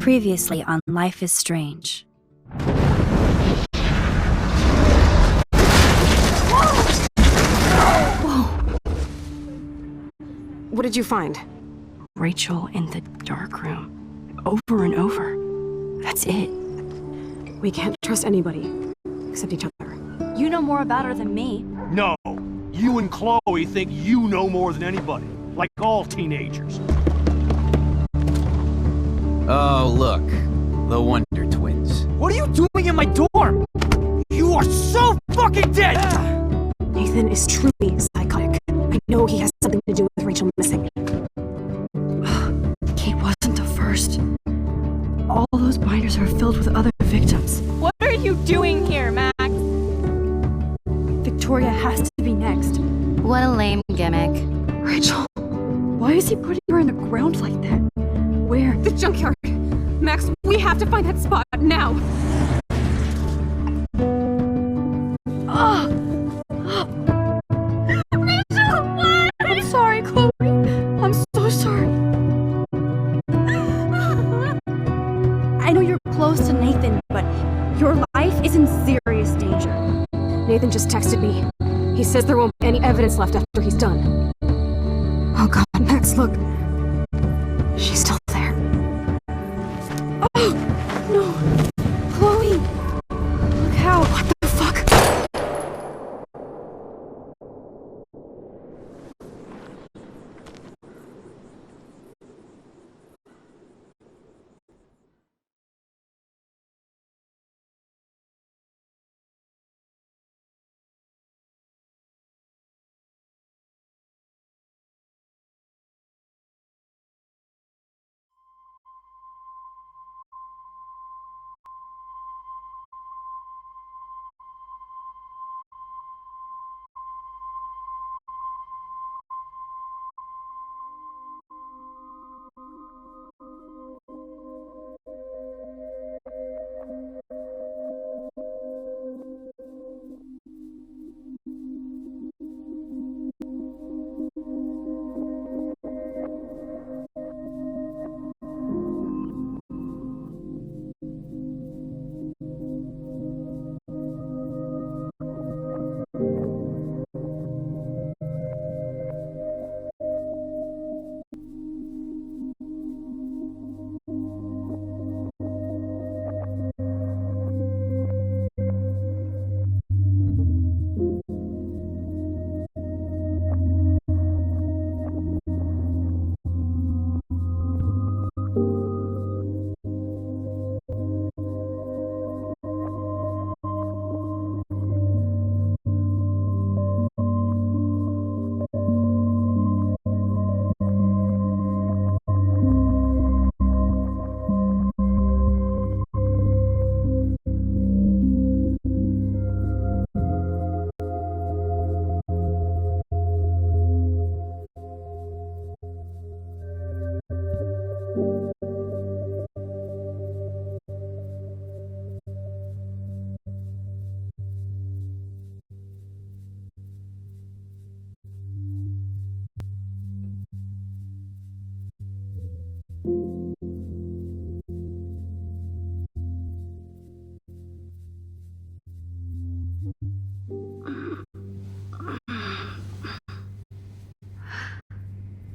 Previously on Life is Strange. Whoa! What did you find? Rachel in the dark room. Over and over. That's it. We can't trust anybody, except each other. You know more about her than me. No. You and Chloe think you know more than anybody. Like all teenagers. Oh, look. The Wonder Twins. What are you doing in my dorm? You are so fucking dead! Nathan is truly psychotic. I know he has something to do with Rachel missing. Kate wasn't the first. All those binders are filled with other victims. What are you doing here, Max? Victoria has to be next. What a lame gimmick. Rachel, why is he putting her in the ground like that? Where? The junkyard! Max, we have to find that spot now! Rachel, what? I'm sorry, Chloe. I'm so sorry. I know you're close to Nathan, but your life is in serious danger. Nathan just texted me. He says there won't be any evidence left after he's done. Oh god, Max, look. She's still there. Oh, no. Chloe. Look how. What the fuck?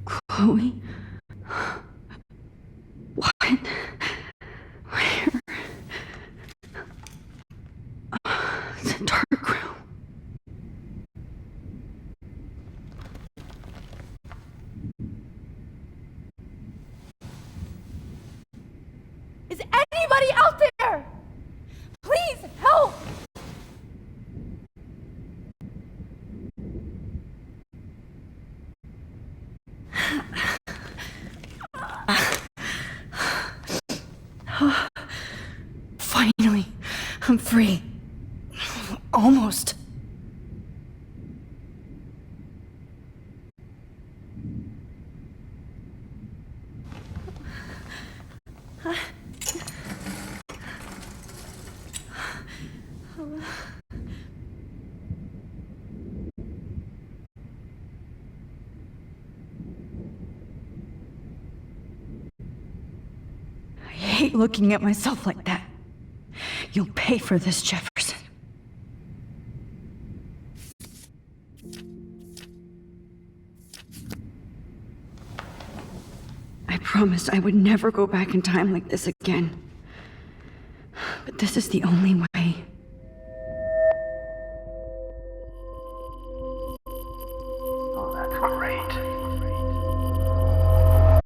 Chloe? What? Where? The dark room. Is anybody out there? Please help! Finally, I'm free. Almost. hate looking at myself like that. You'll pay for this, Jefferson. I promised I would never go back in time like this again. But this is the only way. Oh, that's great.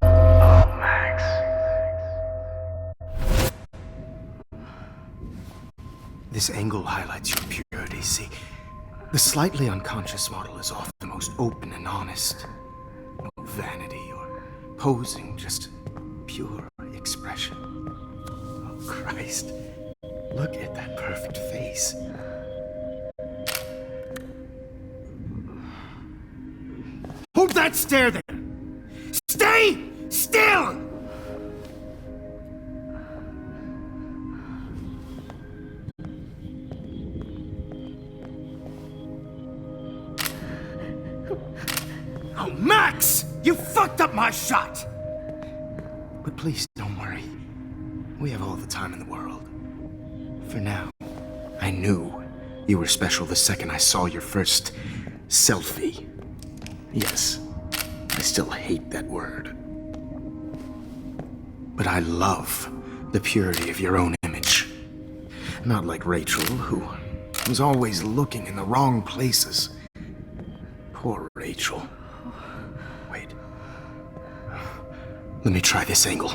Oh, Max. This angle highlights your purity, see? The slightly unconscious model is often the most open and honest. No vanity or posing, just pure expression. Oh, Christ. Look at that perfect face. Hold that stare there! Stay still! Oh, Max! You fucked up my shot! But please, don't worry. We have all the time in the world. For now, I knew you were special the second I saw your first selfie. Yes, I still hate that word. But I love the purity of your own image. Not like Rachel, who was always looking in the wrong places. Poor Rachel. Wait. Let me try this angle.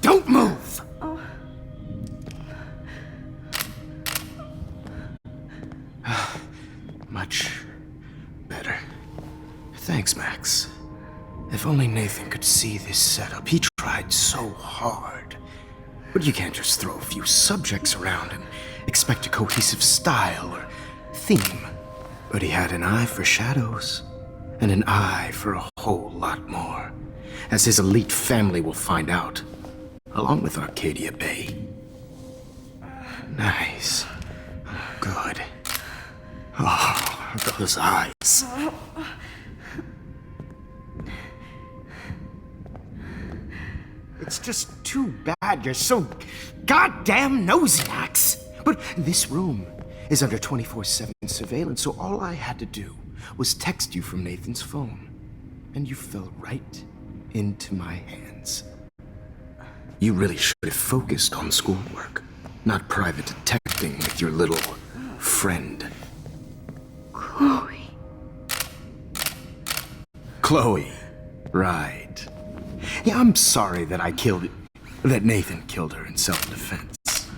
Don't move! Much better. Thanks, Max. If only Nathan could see this setup. He tried so hard. But you can't just throw a few subjects around and expect a cohesive style or theme. But he had an eye for shadows, and an eye for a whole lot more, as his elite family will find out, along with Arcadia Bay. Nice. Good. Oh, those eyes. It's just too bad you're so goddamn nosy, Max. But this room is under 24/7 surveillance, so all I had to do was text you from Nathan's phone. And you fell right into my hands. You really should have focused on schoolwork, not private detecting with your little friend. Chloe. Chloe. Right. Yeah, I'm sorry that Nathan killed her in self-defense.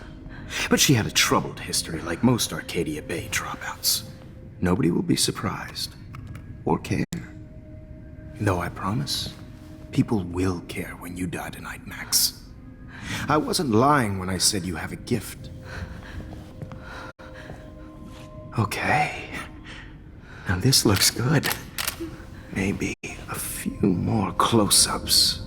But she had a troubled history like most Arcadia Bay dropouts. Nobody will be surprised. Or care. Though I promise, people will care when you die tonight, Max. I wasn't lying when I said you have a gift. Okay. Now this looks good. Maybe a few more close-ups.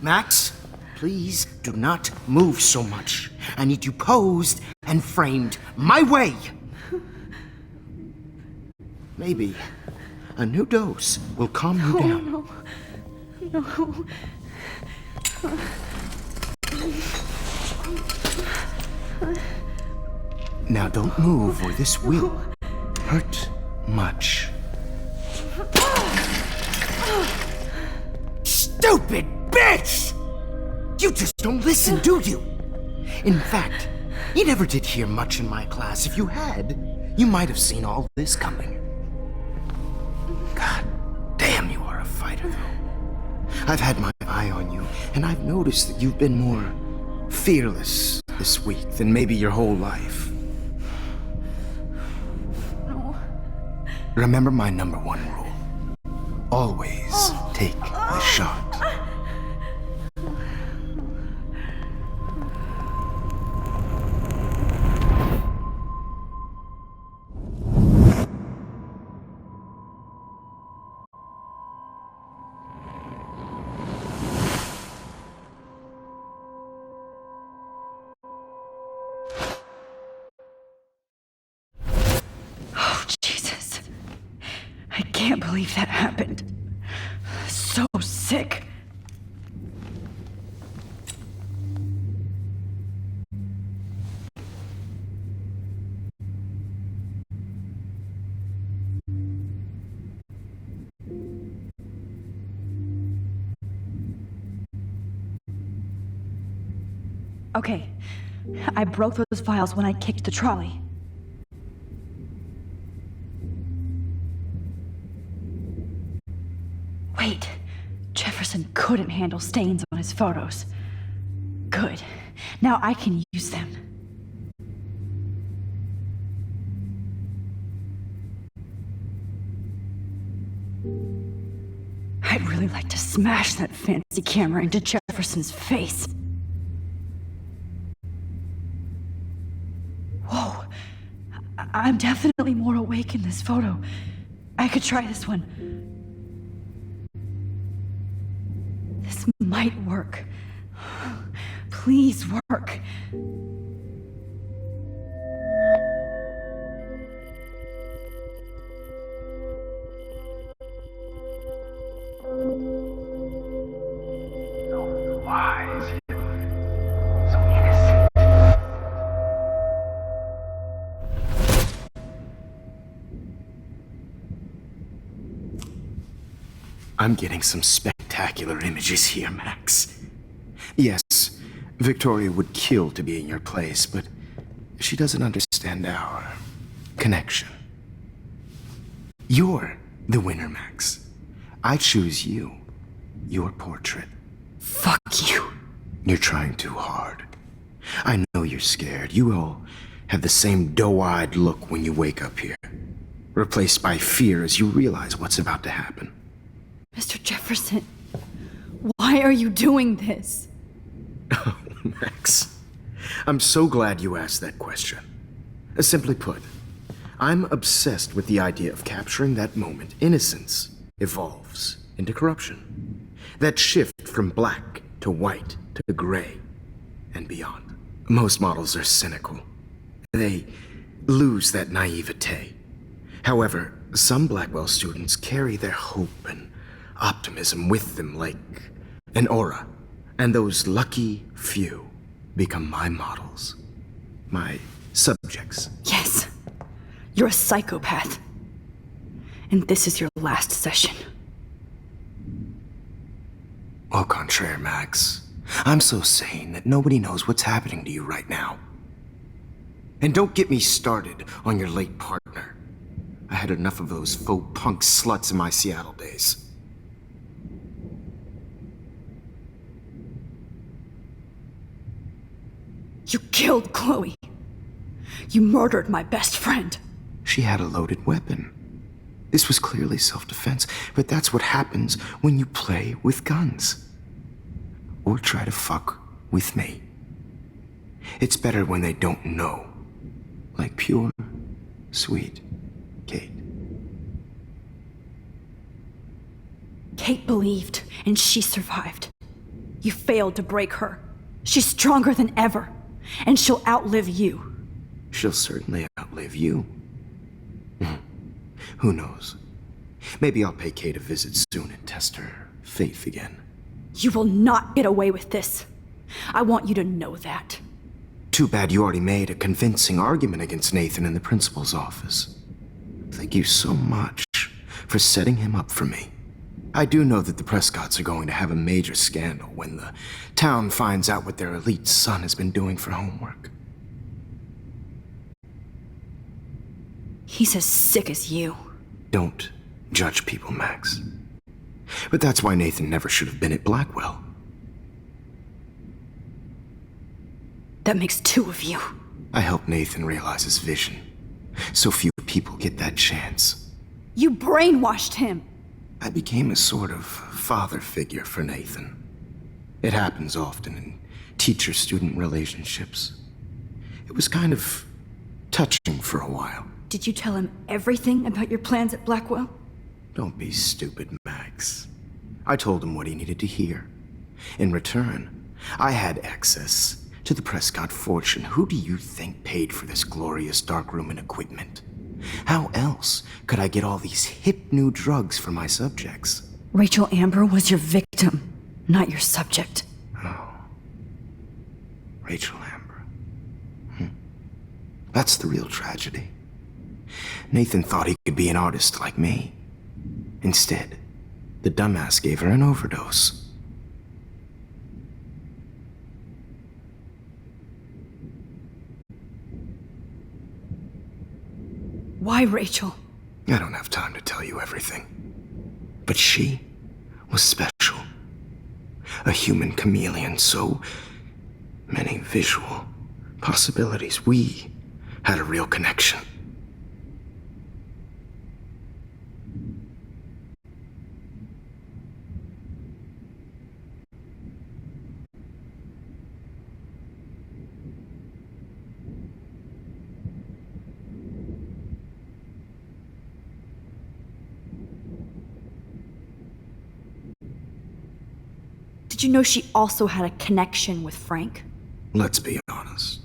Max, please do not move so much. I need you posed and framed my way. Maybe a new dose will calm you down. No. Now don't move or this will hurt much. Stupid bitch! You just don't listen, do you? In fact, you never did hear much in my class. If you had, you might have seen all this coming. God damn, you are a fighter, though. I've had my eye on you, and I've noticed that you've been more fearless this week than maybe your whole life. No. Remember my number one rule. Always take the shot. can't believe that happened. So sick. Okay, I broke those files when I kicked the trolley. Wait, Jefferson couldn't handle stains on his photos. Good. Now I can use them. I'd really like to smash that fancy camera into Jefferson's face. Whoa. I'm definitely more awake in this photo. I could try this one. This might work. Please work. So wise, so innocent. I'm getting some spectacular images here, Max. Yes, Victoria would kill to be in your place, but she doesn't understand our connection. You're the winner, Max. I choose you. Your portrait. Fuck you. You're trying too hard. I know you're scared. You all have the same doe-eyed look when you wake up here, replaced by fear as you realize what's about to happen. Mr. Jefferson, why are you doing this? Oh, Max. I'm so glad you asked that question. Simply put, I'm obsessed with the idea of capturing that moment innocence evolves into corruption. That shift from black to white to gray and beyond. Most models are cynical. They lose that naivete. However, some Blackwell students carry their hope and optimism with them like an aura. And those lucky few become my models. My subjects. Yes, you're a psychopath. And this is your last session. Au contraire, Max. I'm so sane that nobody knows what's happening to you right now. And don't get me started on your late partner. I had enough of those faux punk sluts in my Seattle days. You killed Chloe. You murdered my best friend. She had a loaded weapon. This was clearly self-defense, but that's what happens when you play with guns. Or try to fuck with me. It's better when they don't know. Like pure, sweet Kate. Kate believed, and she survived. You failed to break her. She's stronger than ever, and she'll outlive you. She'll certainly outlive you. Who knows? Maybe I'll pay Kate a visit soon and test her faith again. You will not get away with this. I want you to know that. Too bad you already made a convincing argument against Nathan in the principal's office. Thank you so much for setting him up for me. I do know that the Prescotts are going to have a major scandal when the town finds out what their elite son has been doing for homework. He's as sick as you. Don't judge people, Max. But that's why Nathan never should have been at Blackwell. That makes two of you. I helped Nathan realize his vision. So few people get that chance. You brainwashed him. I became a sort of father figure for Nathan. It happens often in teacher-student relationships. It was kind of touching for a while. Did you tell him everything about your plans at Blackwell? Don't be stupid, Max. I told him what he needed to hear. In return, I had access to the Prescott fortune. Who do you think paid for this glorious darkroom and equipment? How else could I get all these hip new drugs for my subjects? Rachel Amber was your victim, not your subject. Oh. Rachel Amber. That's the real tragedy. Nathan thought he could be an artist like me. Instead, the dumbass gave her an overdose. Why, Rachel? I don't have time to tell you everything. But she was special. A human chameleon, so many visual possibilities. We had a real connection. Did you know she also had a connection with Frank? Let's be honest.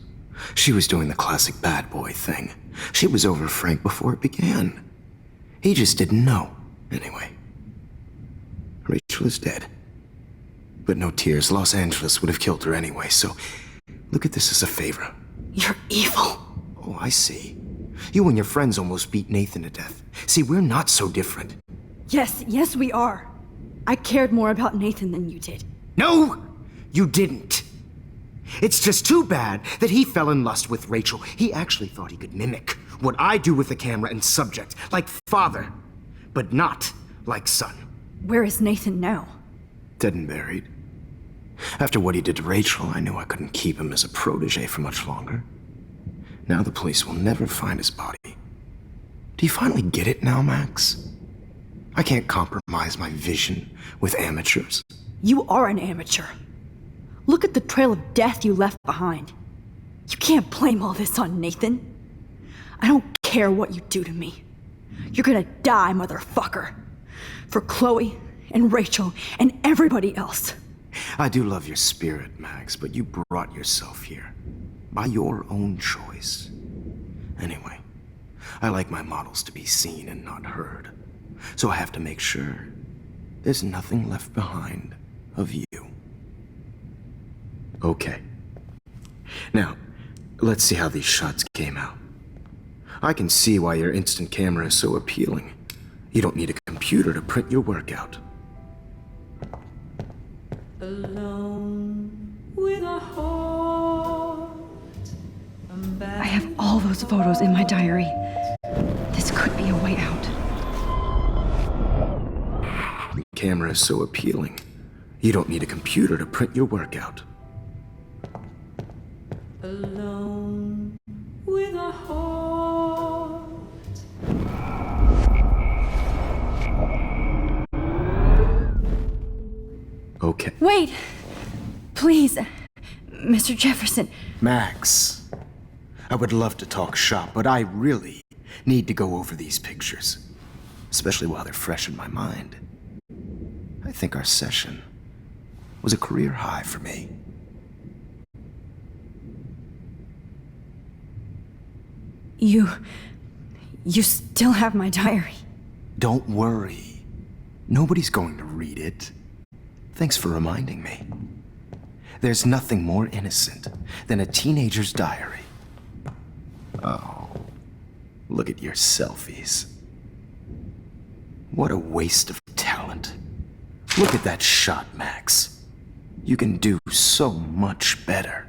She was doing the classic bad boy thing. She was over Frank before it began. He just didn't know. Anyway, Rachel is dead. But no tears. Los Angeles would have killed her anyway, so look at this as a favor. You're evil. Oh, I see. You and your friends almost beat Nathan to death. See, we're not so different. Yes, we are. I cared more about Nathan than you did. No, you didn't. It's just too bad that he fell in lust with Rachel. He actually thought he could mimic what I do with the camera and subject, like father, but not like son. Where is Nathan now? Dead and buried. After what he did to Rachel, I knew I couldn't keep him as a protege for much longer. Now the police will never find his body. Do you finally get it now, Max? I can't compromise my vision with amateurs. You are an amateur. Look at the trail of death you left behind. You can't blame all this on Nathan. I don't care what you do to me. You're gonna die, motherfucker. For Chloe and Rachel and everybody else. I do love your spirit, Max, but you brought yourself here. By your own choice. Anyway, I like my models to be seen and not heard. So I have to make sure there's nothing left behind of you. Okay. Now, let's see how these shots came out. I can see why your instant camera is so appealing. You don't need a computer to print your work out. Alone with a heart. I have all those photos in my diary. This could be a way out. The camera is so appealing. You don't need a computer to print your work out. Alone with a heart. Okay. Wait! Please, Mr. Jefferson. Max, I would love to talk shop, but I really need to go over these pictures. Especially while they're fresh in my mind. I think our session was a career high for me. You still have my diary. Don't worry. Nobody's going to read it. Thanks for reminding me. There's nothing more innocent than a teenager's diary. Oh, look at your selfies. What a waste of talent. Look at that shot, Max. You can do so much better.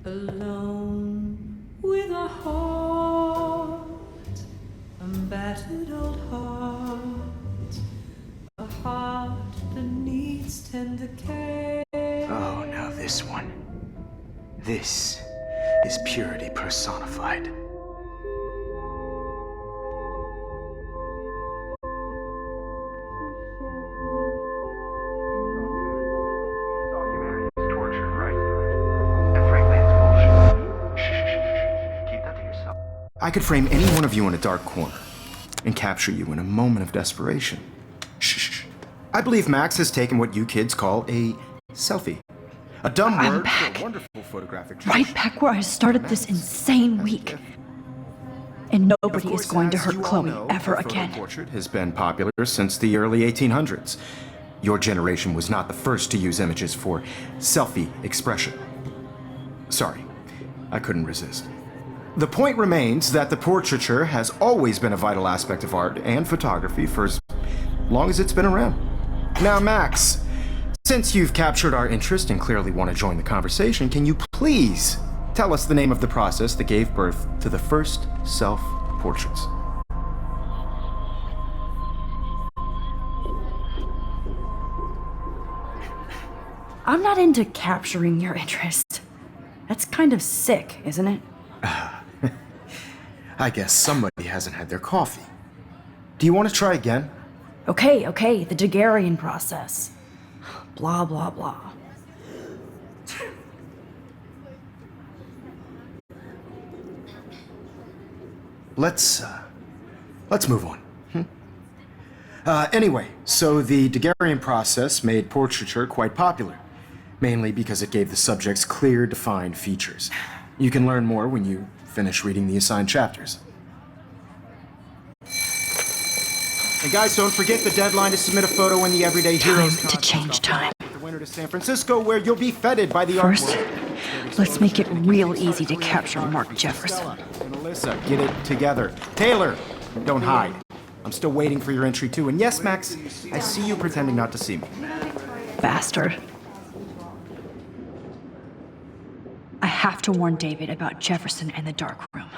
Alone with a heart, a battered old heart, a heart that needs tender care. Oh, now this one. This is purity personified. I could frame any one of you in a dark corner. and capture you in a moment of desperation. Shh. I believe Max has taken what you kids call a selfie. A dumb I'm word back. for a wonderful photographic Right back where I started this insane week. And nobody is going to hurt Chloe ever again. The portrait has been popular since the early 1800s. Your generation was not the first to use images for selfie expression. Sorry, I couldn't resist. The point remains that the portraiture has always been a vital aspect of art and photography for as long as it's been around. Now, Max, since you've captured our interest and clearly want to join the conversation, can you please tell us the name of the process that gave birth to the first self-portraits? I'm not into capturing your interest. That's kind of sick, isn't it? I guess somebody hasn't had their coffee. Do you want to try again? Okay, the Daguerrean process. Blah, blah, blah. Let's move on. Anyway, so the Daguerrean process made portraiture quite popular, mainly because it gave the subjects clear, defined features. You can learn more when you finish reading the assigned chapters. And guys, don't forget the deadline to submit a photo in the Everyday Heroes Time to change time. The winter to San Francisco, where you'll be feted by the First, art world. let's make it real easy to capture Mark Jefferson. And Alyssa, get it together. Taylor, don't hide. I'm still waiting for your entry too. And yes, Max, I see you pretending not to see me. Bastard. I have to warn David about Jefferson and the dark room.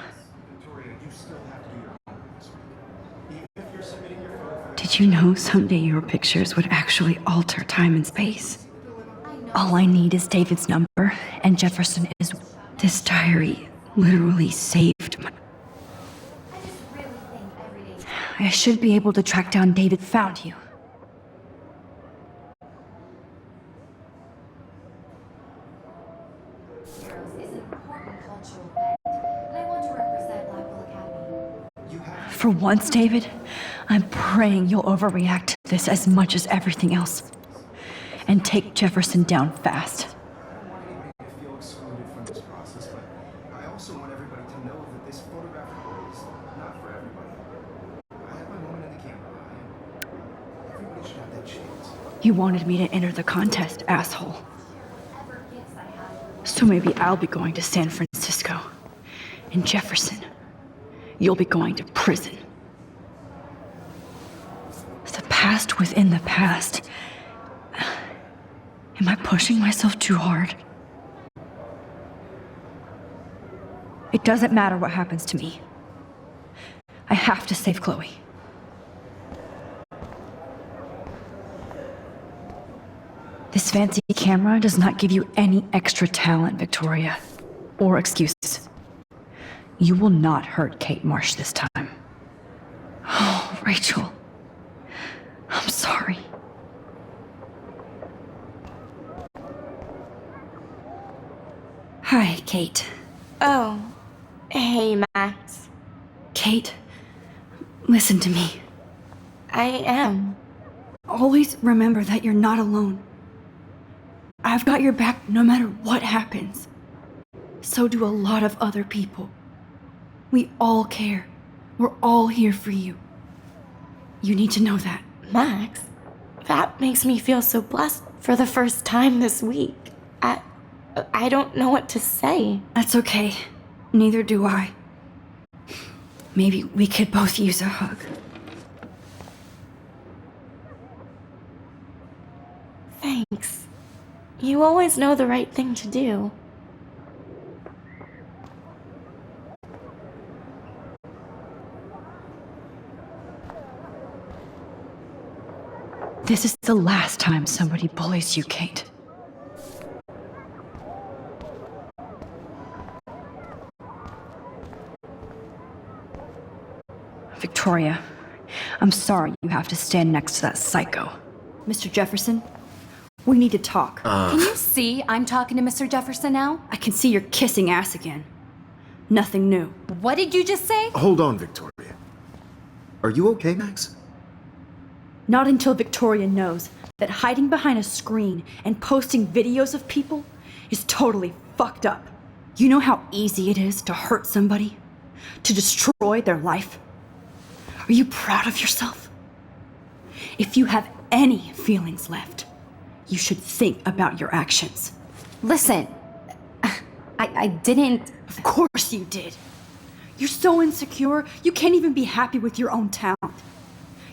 Did you know someday your pictures would actually alter time and space? All I need is David's number, and Jefferson is... This diary literally saved my... I should be able to track down David found you. For once, David, I'm praying you'll overreact to this as much as everything else. And take Jefferson down fast. I feel excluded from this process, but I also want everybody to know that this photographic world is not for everybody. I have my moment in the camera eye, and everybody should have that chance. You wanted me to enter the contest, asshole. So maybe I'll be going to San Francisco. And Jefferson, you'll be going to prison. The past within the past. Am I pushing myself too hard? It doesn't matter what happens to me. I have to save Chloe. This fancy camera does not give you any extra talent, Victoria. Or excuses. You will not hurt Kate Marsh this time. Oh, Rachel. I'm sorry. Hi, Kate. Oh, hey, Max. Kate, listen to me. I am. Always remember that you're not alone. I've got your back no matter what happens. So do a lot of other people. We all care. We're all here for you. You need to know that. Max, that makes me feel so blessed for the first time this week. I don't know what to say. That's okay. Neither do I. Maybe we could both use a hug. Thanks. You always know the right thing to do. This is the last time somebody bullies you, Kate. Victoria, I'm sorry you have to stand next to that psycho. Mr. Jefferson, we need to talk. Can you see I'm talking to Mr. Jefferson now? I can see you're kissing ass again. Nothing new. What did you just say? Hold on, Victoria. Are you okay, Max? Not until Victoria knows that hiding behind a screen and posting videos of people is totally fucked up. You know how easy it is to hurt somebody? To destroy their life? Are you proud of yourself? If you have any feelings left, you should think about your actions. Listen, I didn't. Of course you did. You're so insecure, you can't even be happy with your own talent.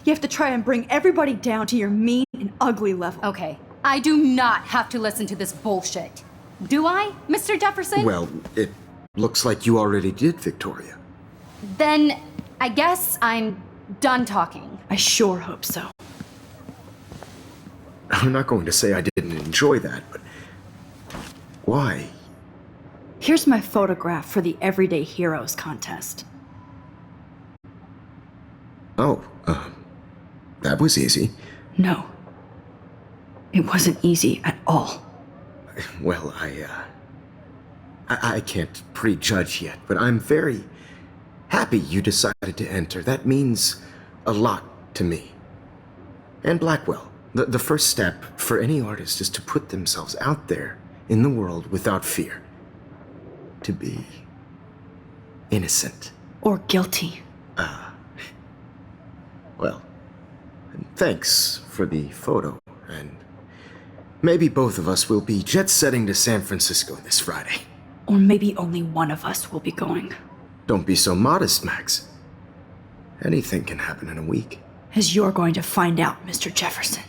You have to try and bring everybody down to your mean and ugly level. Okay, I do not have to listen to this bullshit. Do I, Mr. Jefferson? Well, it looks like you already did, Victoria. Then I guess I'm done talking. I sure hope so. I'm not going to say I didn't enjoy that, but why? Here's my photograph for the Everyday Heroes contest. Oh, that was easy. No. It wasn't easy at all. Well, I can't prejudge yet, but I'm very happy you decided to enter. That means a lot to me. And Blackwell. The first step for any artist is to put themselves out there in the world without fear. To be innocent. Or guilty. Well, thanks for the photo, and maybe both of us will be jet-setting to San Francisco this Friday. Or maybe only one of us will be going. Don't be so modest, Max. Anything can happen in a week. As you're going to find out, Mr. Jefferson.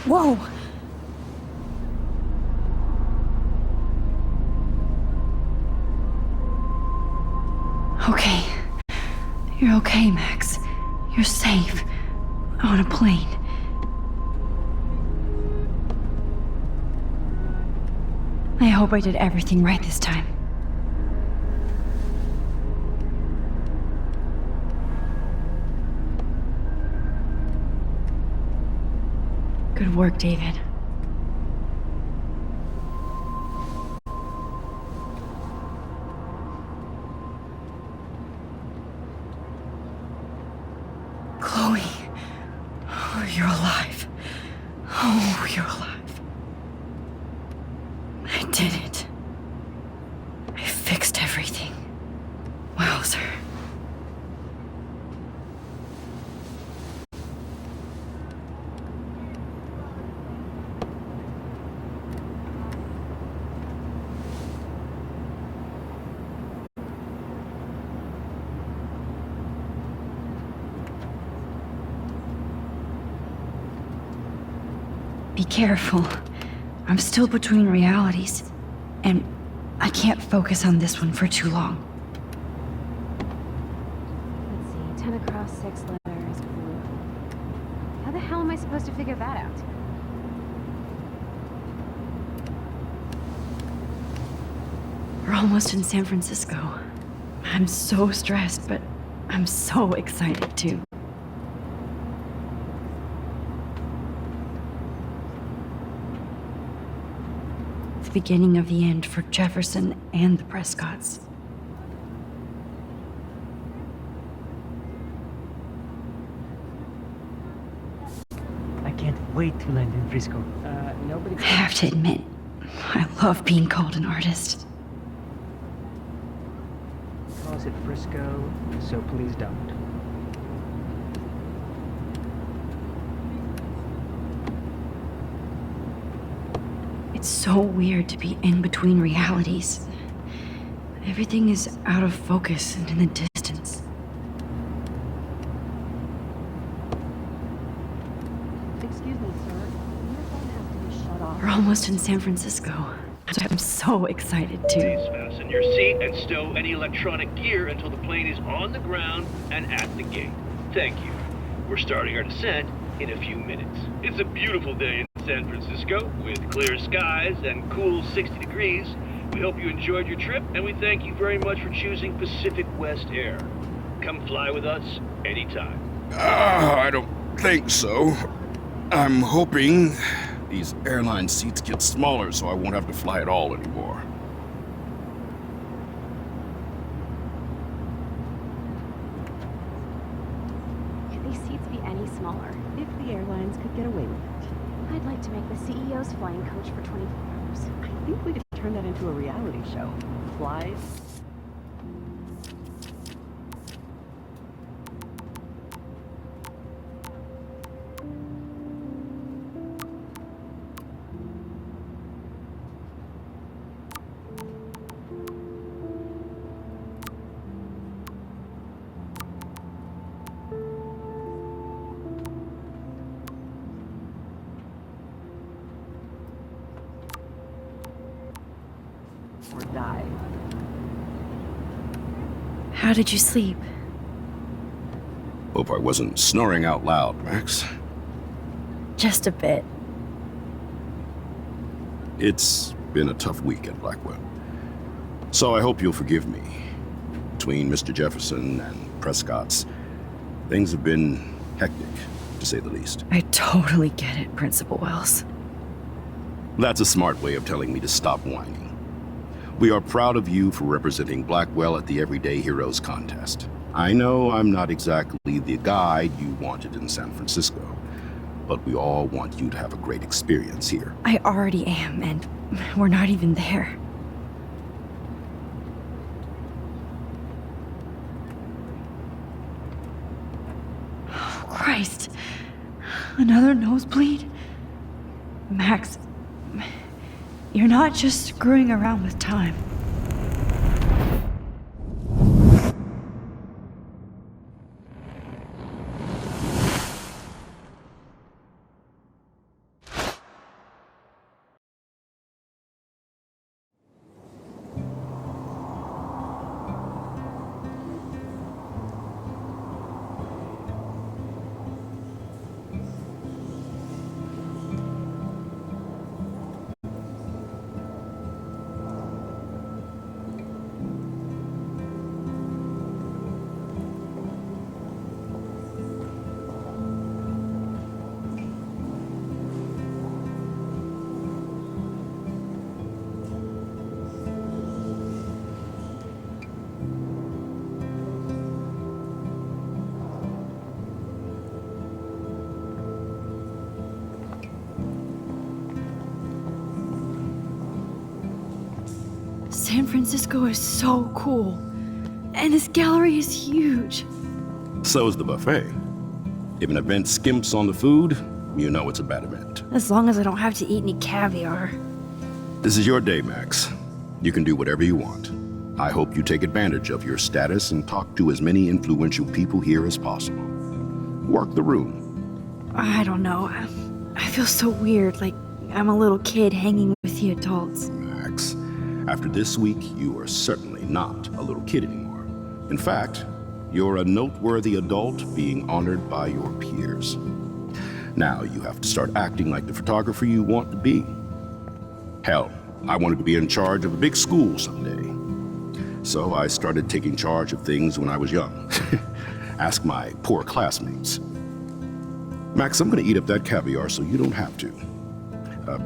Whoa! Okay. You're okay, Max. You're safe. On a plane. I hope I did everything right this time. Good work, David. Chloe. Oh, you're alive. Oh, you're alive. I did it. I fixed everything. Wowzer. Be careful. I'm still between realities, and I can't focus on this one for too long. Let's see, 10 across, 6 letters, blue. How the hell am I supposed to figure that out? We're almost in San Francisco. I'm so stressed, but I'm so excited too. beginning of the end for Jefferson and the Prescotts. I can't wait to land in Frisco. Nobody I have to admit, I love being called an artist. calls it Frisco, so please don't. It's so weird to be in between realities. Everything is out of focus and in the distance. Excuse me, sir. Your phone has to be shut off. We're almost in San Francisco. I'm so excited Please too. fasten your seat and stow any electronic gear until the plane is on the ground and at the gate. Thank you. We're starting our descent in a few minutes. It's a beautiful day in San Francisco with clear skies and cool 60 degrees. We hope you enjoyed your trip, and we thank you very much for choosing Pacific West Air. Come fly with us anytime. I don't think so. I'm hoping these airline seats get smaller so I won't have to fly at all anymore. Could these seats be any smaller? If the airlines could get away with it. I'd like to make the CEO's flying coach for 24 hours. I think we could turn that into a reality show. Flies. Or die. How did you sleep? Hope I wasn't snoring out loud, Max. Just a bit. It's been a tough week at Blackwell. So I hope you'll forgive me. Between Mr. Jefferson and Prescott's, things have been hectic, to say the least. I totally get it, Principal Wells. That's a smart way of telling me to stop whining. We are proud of you for representing Blackwell at the Everyday Heroes contest. I know I'm not exactly the guide you wanted in San Francisco, but we all want you to have a great experience here. I already am, and we're not even there. Oh, Christ. Another nosebleed? Max, you're not just screwing around with time. San Francisco is so cool. And this gallery is huge. So's the buffet. If an event skimps on the food, you know it's a bad event. As long as I don't have to eat any caviar. This is your day, Max. You can do whatever you want. I hope you take advantage of your status and talk to as many influential people here as possible. Work the room. I don't know. I feel so weird, like I'm a little kid hanging with the adults. Max, after this week, you are certainly not a little kid anymore. In fact, you're a noteworthy adult being honored by your peers. Now you have to start acting like the photographer you want to be. Hell, I wanted to be in charge of a big school someday. So I started taking charge of things when I was young. Ask my poor classmates. Max, I'm gonna eat up that caviar so you don't have to.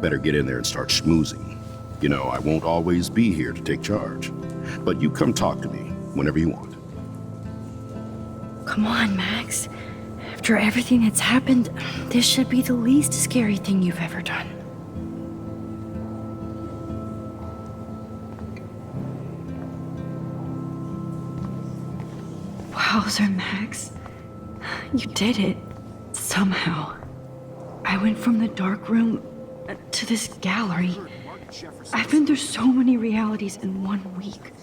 Better get in there and start schmoozing. You know, I won't always be here to take charge. But you come talk to me whenever you want. Come on, Max. After everything that's happened, this should be the least scary thing you've ever done. Wowzer, Max. You did it. Somehow. I went from the dark room to this gallery. I've been through so many realities in 1 week.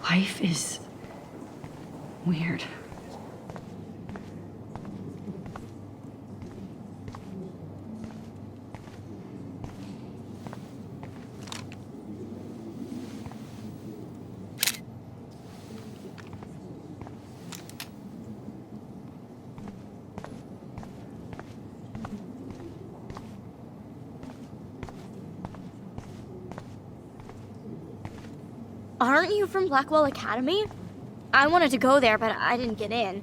Life is weird. Aren't you from Blackwell Academy? I wanted to go there, but I didn't get in.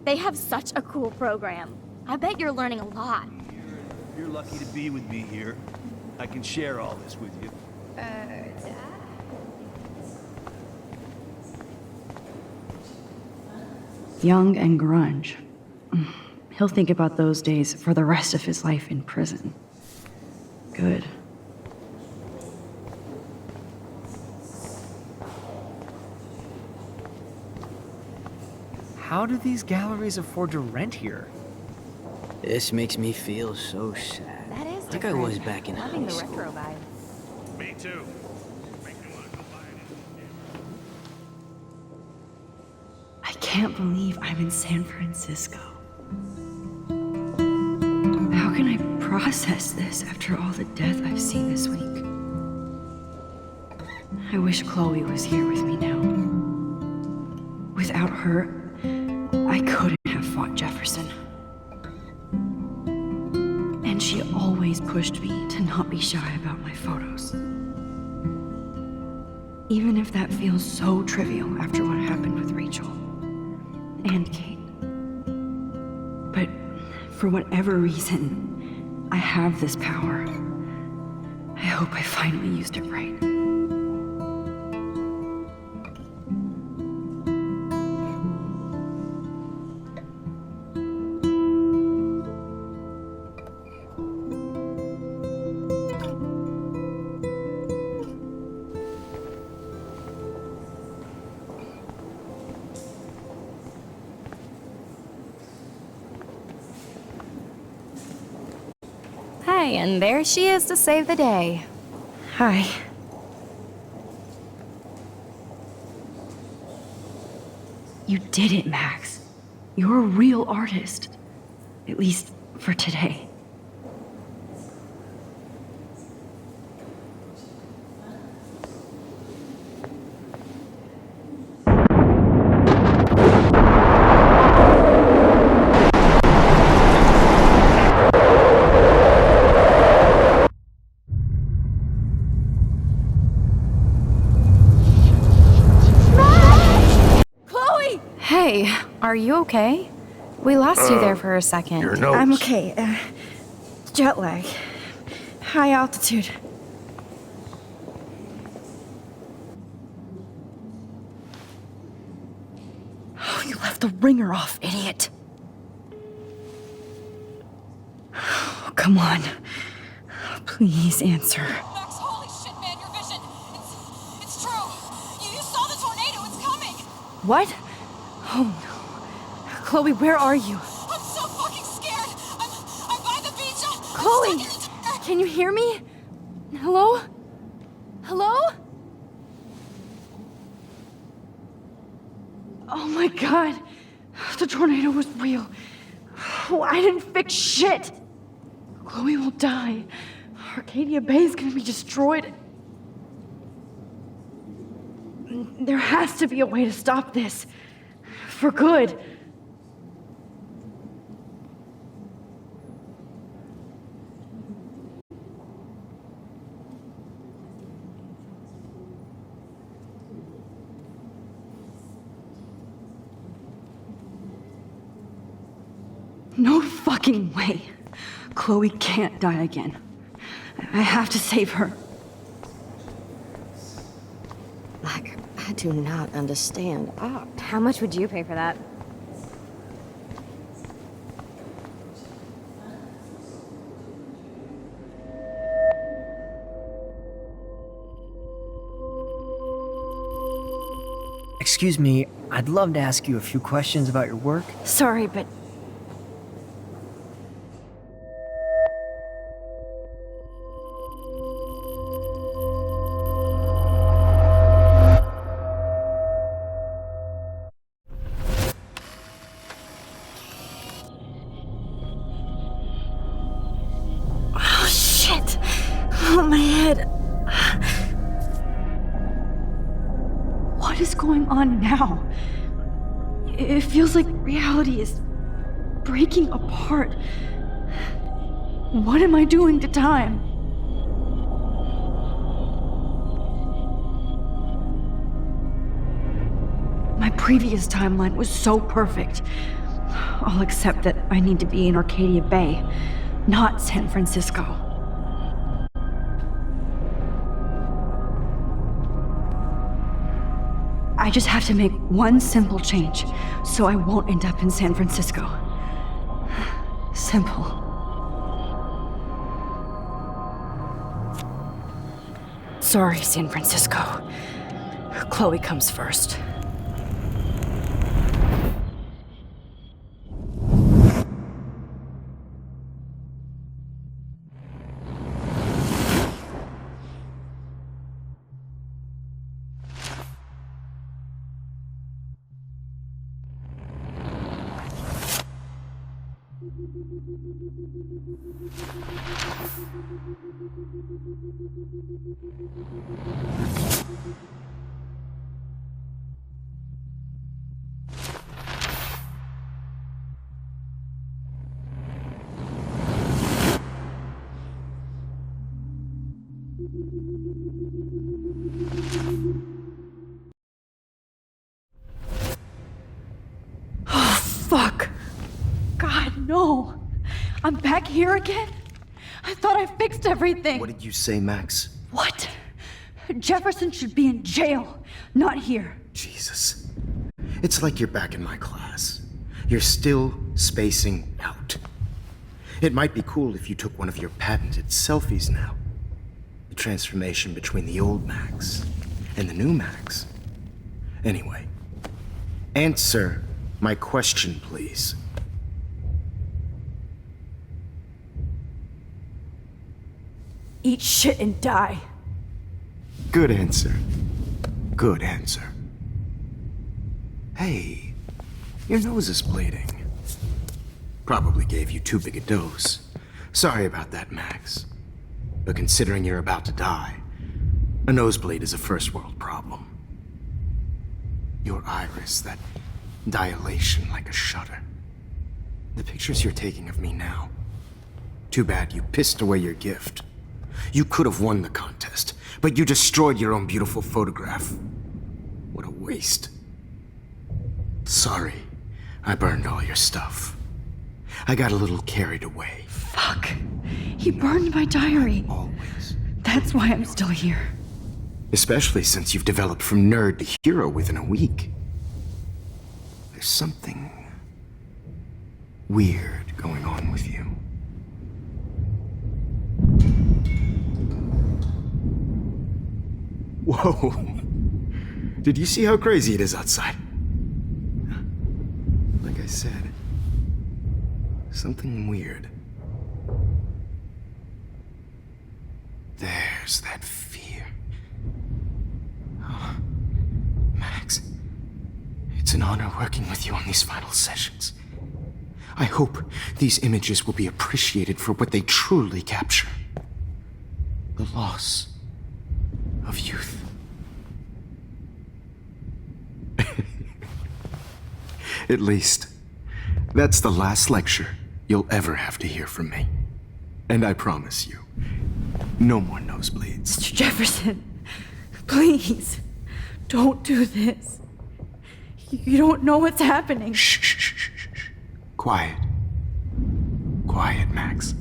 They have such a cool program. I bet you're learning a lot. You're lucky to be with me here. I can share all this with you. Young and grunge. He'll think about those days for the rest of his life in prison. Good. How do these galleries afford to rent here? This makes me feel so sad. That is Like I was back in Loving high the school. retro vibe. Me too. I can't believe I'm in San Francisco. How can I process this after all the death I've seen this week? I wish Chloe was here with me now. Without her, I couldn't have fought Jefferson. And she always pushed me to not be shy about my photos. Even if that feels so trivial after what happened with Rachel and Kate. But for whatever reason, I have this power. I hope I finally used it right. Hey, and there she is to save the day. Hi. You did it, Max. You're a real artist. At least for today. Hey, are you okay? We lost you there for a second. Your nose. I'm okay. Jet lag. High altitude. Oh, you left the ringer off, idiot. Oh, come on. Please answer. Max, holy shit, man, your vision. It's true. You saw the tornado. It's coming. What? Oh no. Chloe, where are you? I'm so fucking scared. I'm by the beach. Chloe! Can you hear me? Hello? Hello? Oh my god. The tornado was real. Oh, I didn't fix shit. Chloe will die. Arcadia Bay is gonna be destroyed. There has to be a way to stop this. For good. No fucking way. Chloe can't die again. I have to save her. I do not understand art. How much would you pay for that? Excuse me, I'd love to ask you a few questions about your work. Sorry, but oh shit! Oh, my head. What is going on now? It feels like reality is breaking apart. What am I doing to time? My previous timeline was so perfect. All except that I need to be in Arcadia Bay, not San Francisco. I just have to make one simple change, so I won't end up in San Francisco. Simple. Sorry, San Francisco. Chloe comes first. Oh, fuck. God, no. I'm back here again? I thought I fixed everything. What did you say, Max? What? Jefferson should be in jail, not here. Jesus. It's like you're back in my class. You're still spacing out. It might be cool if you took one of your patented selfies now. The transformation between the old Max and the new Max. Anyway, answer my question, please. Eat shit and die. Good answer. Good answer. Hey, your nose is bleeding. Probably gave you too big a dose. Sorry about that, Max. But considering you're about to die, a nosebleed is a first world problem. Your iris, that dilation like a shutter. The pictures you're taking of me now. Too bad you pissed away your gift. You could have won the contest, but you destroyed your own beautiful photograph. What a waste. Sorry, I burned all your stuff. I got a little carried away. Fuck. He burned my diary. Always. That's why I'm still here. Especially since you've developed from nerd to hero within a week. There's something weird going on with you. Whoa. Did you see how crazy it is outside? Like I said, something weird. There's that fear. Oh, Max, it's an honor working with you on these final sessions. I hope these images will be appreciated for what they truly capture. The loss of youth. At least, that's the last lecture you'll ever have to hear from me. And I promise you, no more nosebleeds. Mr. Jefferson, please, don't do this. You don't know what's happening. Shh, shh, shh, shh, shh. Quiet. Quiet, Max.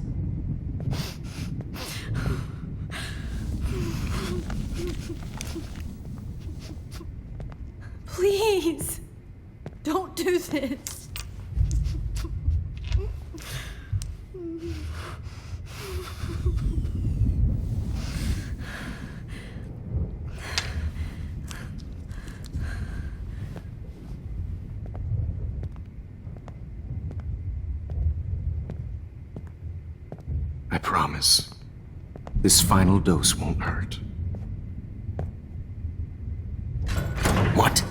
Please. Don't do this. I promise. This final dose won't hurt. What?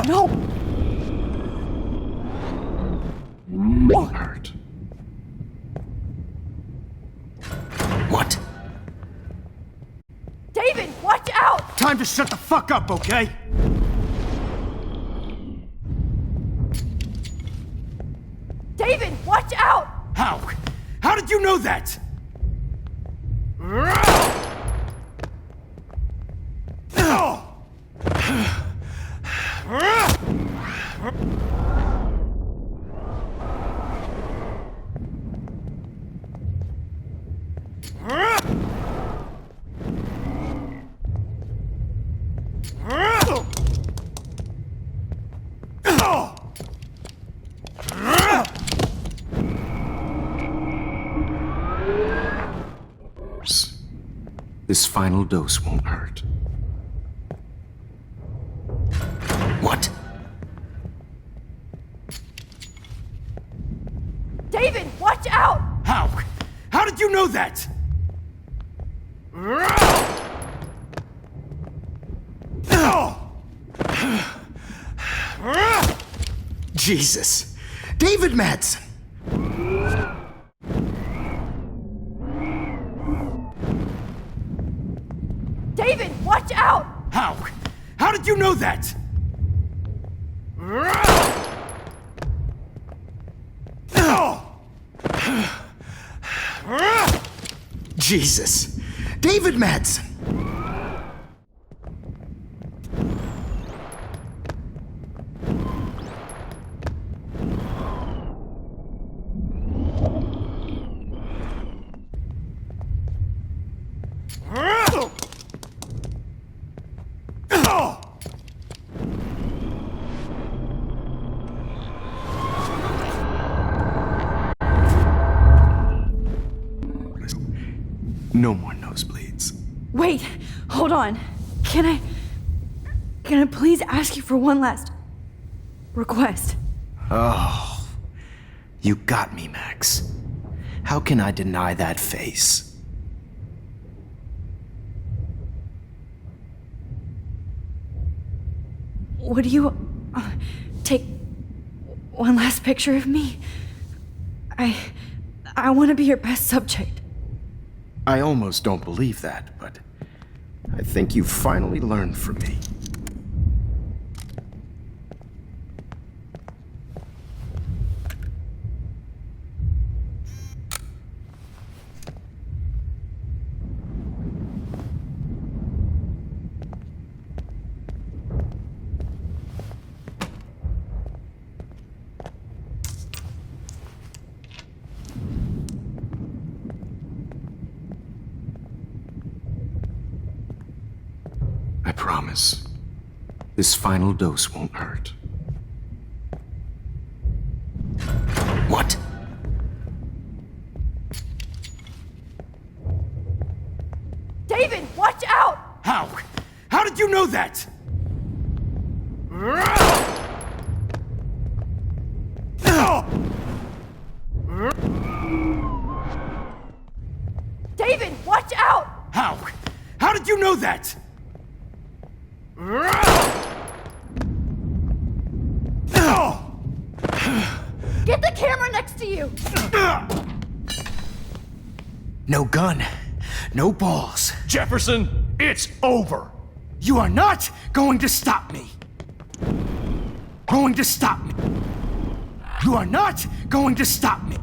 No! Won't hurt. What? David, watch out! Time to shut the fuck up, okay? David, watch out! How? How did you know that? This final dose won't hurt. What? David, watch out! How? How did you know that? Jesus. David Madsen. David, watch out! How? How did you know that? Jesus. David Madsen. No more nosebleeds. Wait, hold on. Can I please ask you for one last request? Oh, you got me, Max. How can I deny that face? Would you take one last picture of me? I want to be your best subject. I almost don't believe that, but I think you finally learned from me. I promise. This final dose won't hurt. What? David, watch out! How? How did you know that? David, watch out! How? How did you know that? Get the camera next to you! No gun. No balls. Jefferson, it's over. You are not going to stop me. Going to stop me. You are not going to stop me.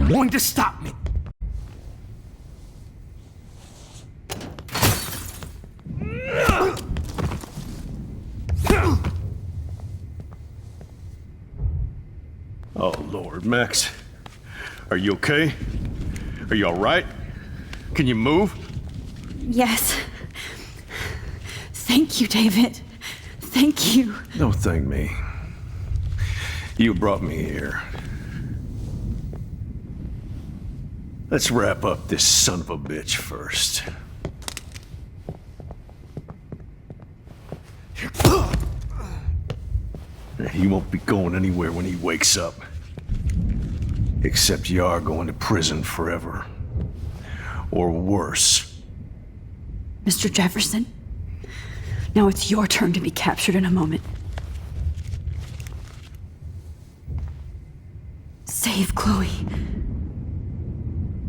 going to stop me. Oh, Lord, Max. Are you okay? Are you all right? Can you move? Yes. Thank you, David. Thank you. Don't thank me. You brought me here. Let's wrap up this son of a bitch first. He won't be going anywhere when he wakes up. Except you are going to prison forever. Or worse. Mr. Jefferson, now it's your turn to be captured in a moment. Save Chloe.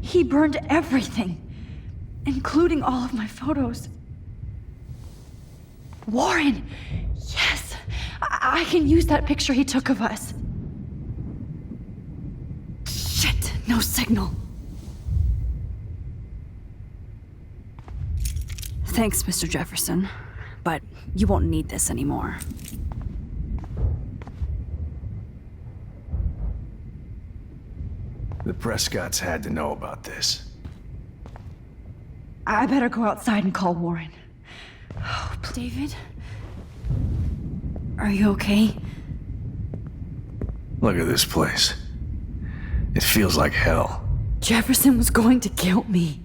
He burned everything, including all of my photos. Warren! Yes! I can use that picture he took of us. Shit! No signal. Thanks, Mr. Jefferson, but you won't need this anymore. The Prescotts had to know about this. I better go outside and call Warren. Oh, David? Are you okay? Look at this place. It feels like hell. Jefferson was going to kill me.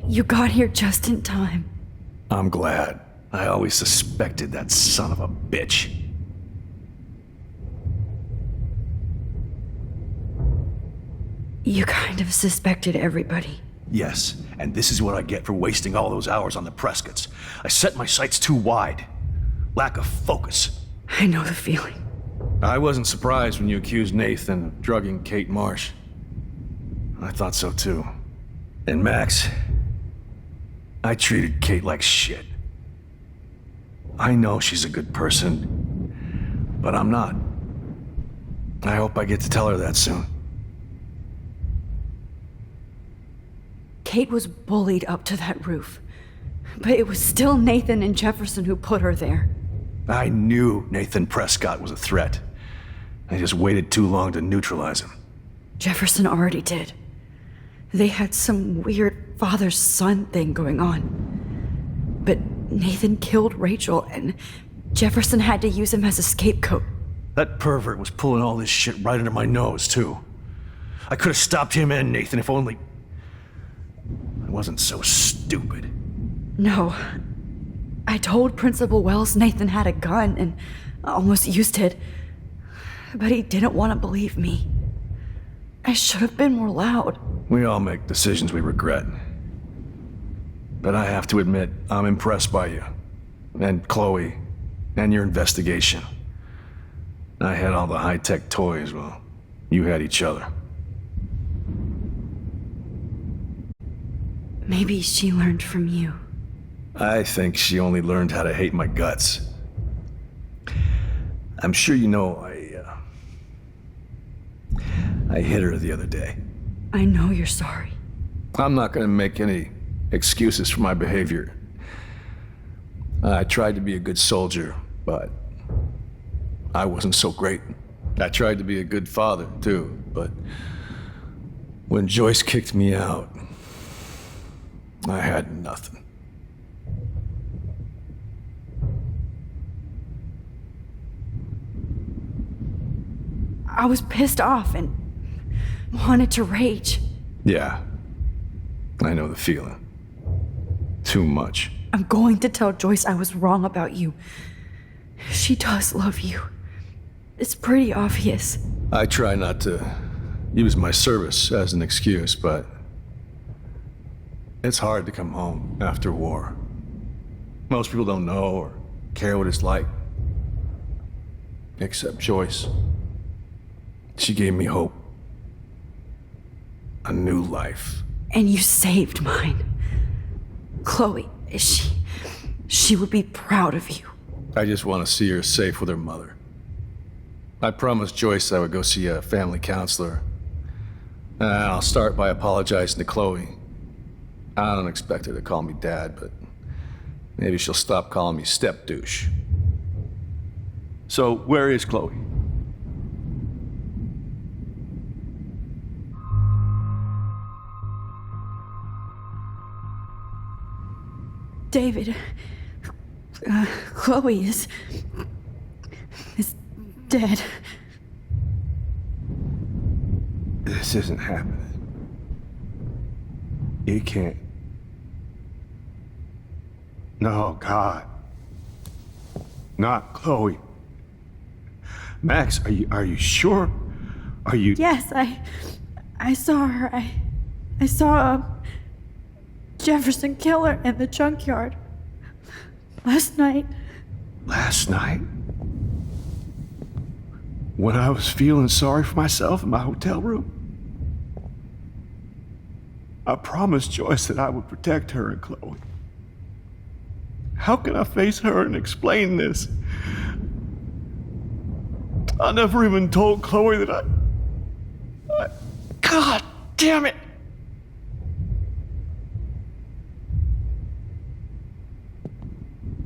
You got here just in time. I'm glad. I always suspected that son of a bitch. You kind of suspected everybody. Yes, and this is what I get for wasting all those hours on the Prescotts. I set my sights too wide. Lack of focus. I know the feeling. I wasn't surprised when you accused Nathan of drugging Kate Marsh. I thought so too. And Max, I treated Kate like shit. I know she's a good person, but I'm not. I hope I get to tell her that soon. Kate was bullied up to that roof, but it was still Nathan and Jefferson who put her there. I knew Nathan Prescott was a threat. I just waited too long to neutralize him. Jefferson already did. They had some weird father-son thing going on. But Nathan killed Rachel, and Jefferson had to use him as a scapegoat. That pervert was pulling all this shit right under my nose, too. I could have stopped him and Nathan if only I wasn't so stupid. No. I told Principal Wells Nathan had a gun and almost used it. But he didn't want to believe me. I should have been more loud. We all make decisions we regret. But I have to admit, I'm impressed by you. And Chloe. And your investigation. I had all the high-tech toys, well, you had each other. Maybe she learned from you. I think she only learned how to hate my guts. I'm sure you know I hit her the other day. I know you're sorry. I'm not gonna make any excuses for my behavior. I tried to be a good soldier, but I wasn't so great. I tried to be a good father, too, but when Joyce kicked me out, I had nothing. I was pissed off and wanted to rage. Yeah, I know the feeling. Too much. I'm going to tell Joyce I was wrong about you. She does love you. It's pretty obvious. I try not to use my service as an excuse, but it's hard to come home after war. Most people don't know or care what it's like. Except Joyce. She gave me hope. A new life. And you saved mine. Chloe, she would be proud of you. I just want to see her safe with her mother. I promised Joyce I would go see a family counselor I'll start by apologizing to Chloe. I don't expect her to call me Dad, but maybe she'll stop calling me step douche. So, where is Chloe? David, Chloe is dead. This isn't happening. You can't. No, God. Not Chloe. Max, are you sure? Are you... Yes, I saw her. I saw Jefferson kill her in the junkyard. Last night. Last night? When I was feeling sorry for myself in my hotel room? I promised Joyce that I would protect her and Chloe. How can I face her and explain this? I never even told Chloe that I... God damn it!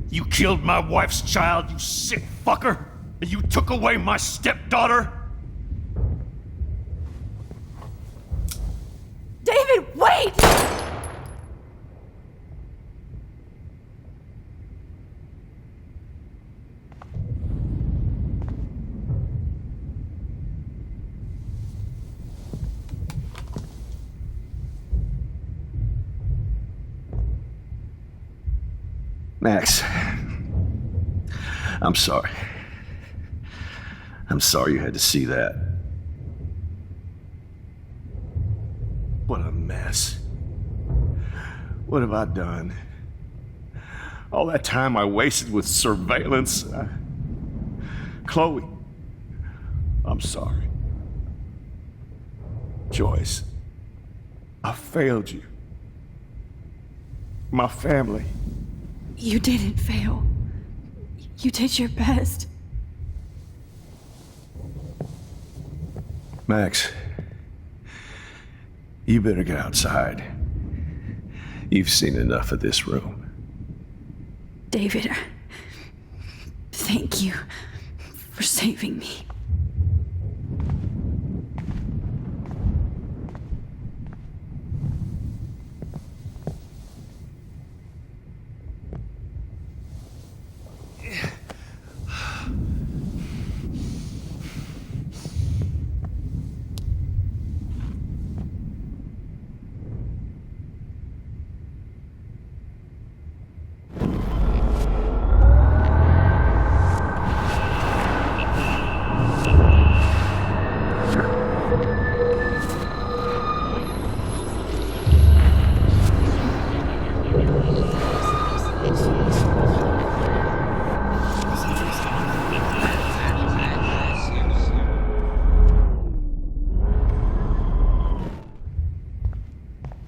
You killed my wife's child, you sick fucker! And you took away my stepdaughter? David, wait! Max, I'm sorry. I'm sorry you had to see that. What a mess. What have I done? All that time I wasted with surveillance. Chloe, I'm sorry. Joyce, I failed you. My family. You didn't fail. You did your best. Max, you better get outside. You've seen enough of this room. David, thank you for saving me.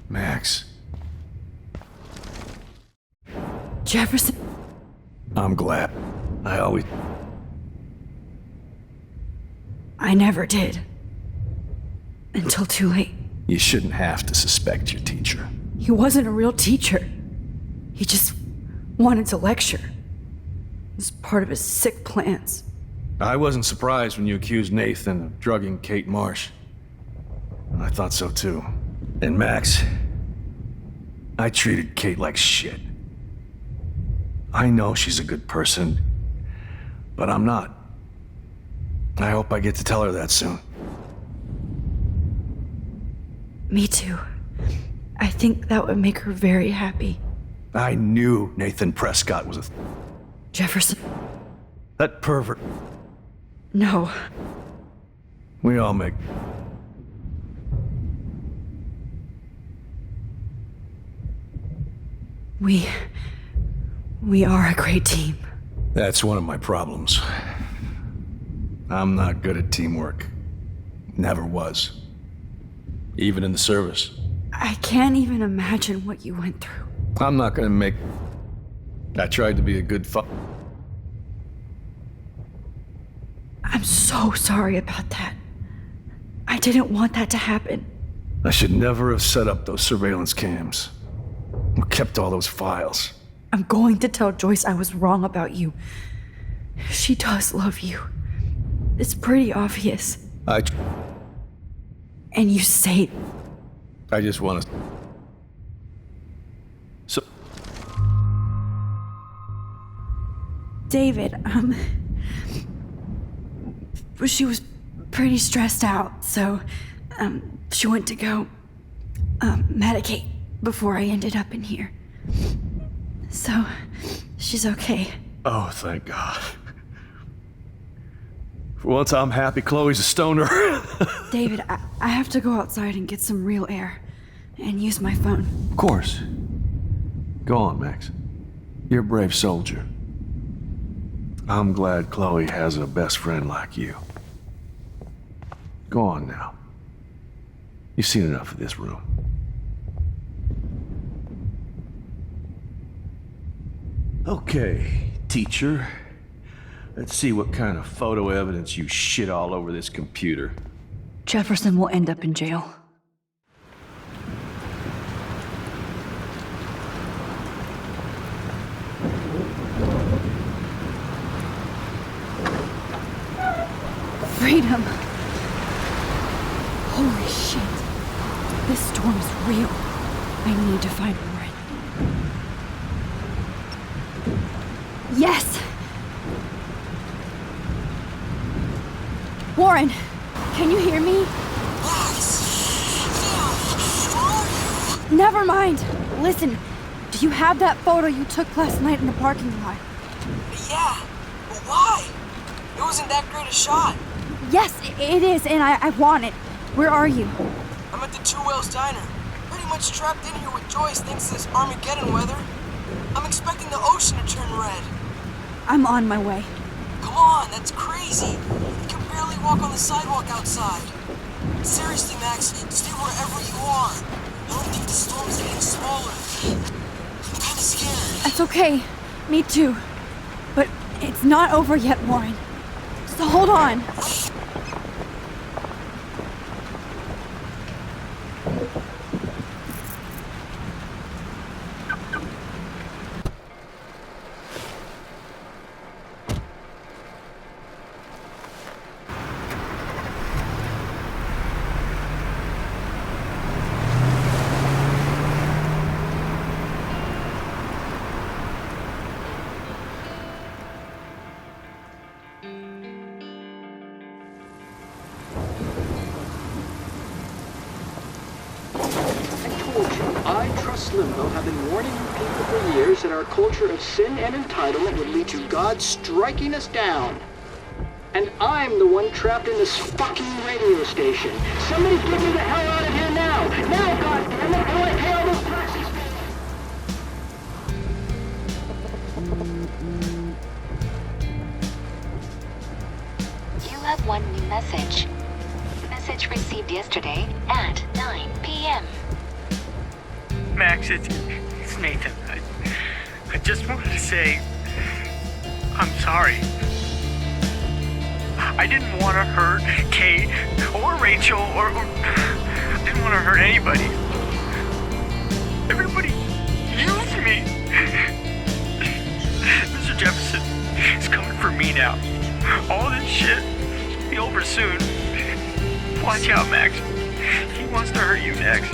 Max. Jefferson. I'm glad. I never did. Until too late. You shouldn't have to suspect your teacher. He wasn't a real teacher. He just wanted to lecture. It was part of his sick plans. I wasn't surprised when you accused Nathan of drugging Kate Marsh. I thought so too. And Max, I treated Kate like shit. I know she's a good person, but I'm not. I hope I get to tell her that soon. Me too. I think that would make her very happy. I knew Nathan Prescott was a... Jefferson. That pervert. No. We all make... We are a great team. That's one of my problems. I'm not good at teamwork. Never was. Even in the service. I can't even imagine what you went through. I'm not gonna make... I tried to be a good I'm so sorry about that. I didn't want that to happen. I should never have set up those surveillance cams. Or kept all those files. I'm going to tell Joyce I was wrong about you. She does love you. It's pretty obvious. And you say it. I just want to... So... David, she was pretty stressed out, so, she went to go, medicate before I ended up in here. So, she's okay. Oh, thank God. For once, I'm happy Chloe's a stoner. David, I have to go outside and get some real air and use my phone. Of course. Go on, Max. You're a brave soldier. I'm glad Chloe has a best friend like you. Go on now. You've seen enough of this room. Okay, teacher. Let's see what kind of photo evidence you shit all over this computer. Jefferson will end up in jail. Freedom! Holy shit. This storm is real. I need to find Warren. Yes! Warren, can you hear me? Never mind. Listen, do you have that photo you took last night in the parking lot? Yeah, but why? It wasn't that great a shot. Yes, it is, and I want it. Where are you? I'm at the Two Whales Diner. Pretty much trapped in here with Joyce thanks to this Armageddon weather. I'm expecting the ocean to turn red. I'm on my way. Come on, that's crazy. You can barely walk on the sidewalk outside. Seriously, Max, stay wherever you are. I don't think the storm's getting smaller. I'm kinda scared. That's okay. Me too. But it's not over yet, Warren. So hold on. Limbo have been warning you people for years that our culture of sin and entitlement would lead to God striking us down. And I'm the one trapped in this fucking radio station. Somebody get me the hell out of here now! Now, goddammit! I want to pay all those taxes! You have one new message. Message received yesterday at 9 p.m. Max, it's Nathan. I just wanted to say, I'm sorry. I didn't want to hurt Kate or Rachel or I didn't want to hurt anybody. Everybody used me. Mr. Jefferson is coming for me now. All this shit will be over soon. Watch out, Max. He wants to hurt you next.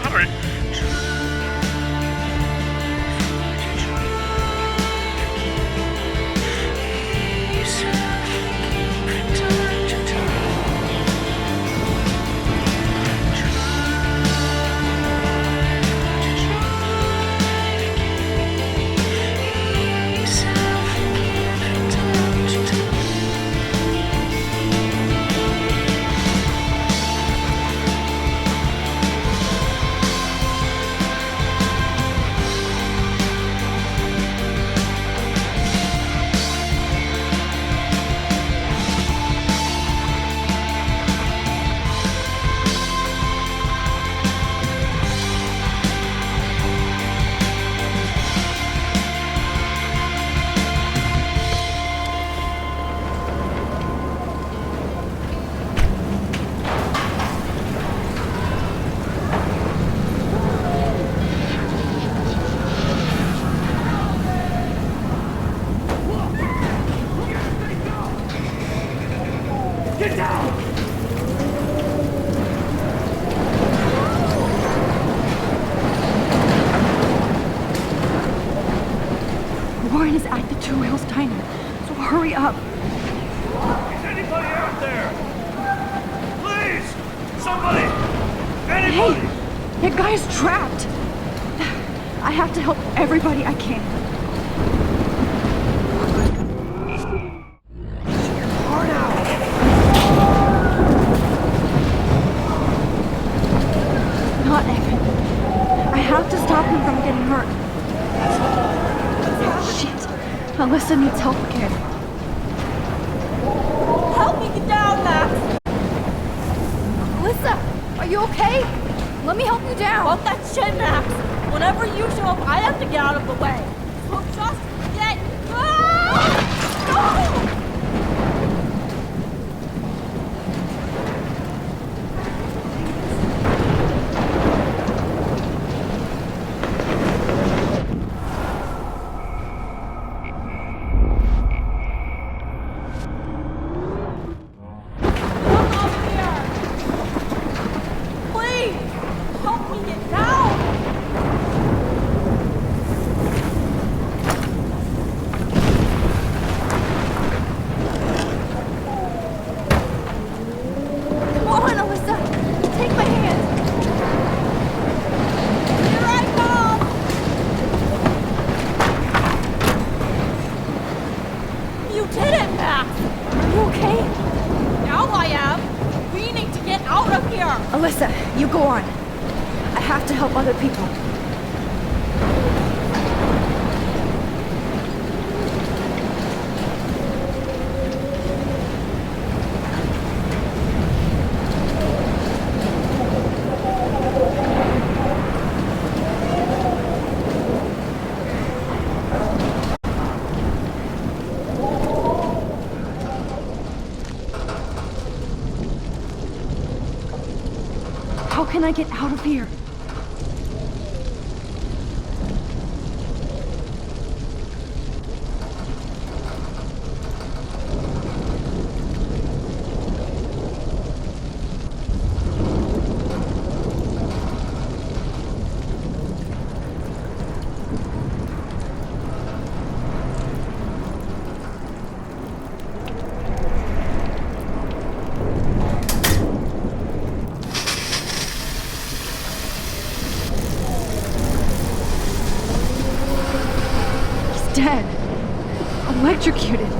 Sorry. Warren is at the Two Wheels Diner, so hurry up. Is anybody out there? Please! Somebody! Anybody! Hey! That guy's trapped! I have to help everybody I can. Hard out! Not Evan. I have to stop him from getting hurt. Shit. Alyssa needs help again. Help me get down, Max! Alyssa, are you okay? Let me help you down. Fuck that shit, Max! Whenever you show up, I have to get out of the way. So just get... Ah! No! Alyssa, you go on. I have to help other people. How can I get out of here? Dead. Electrocuted.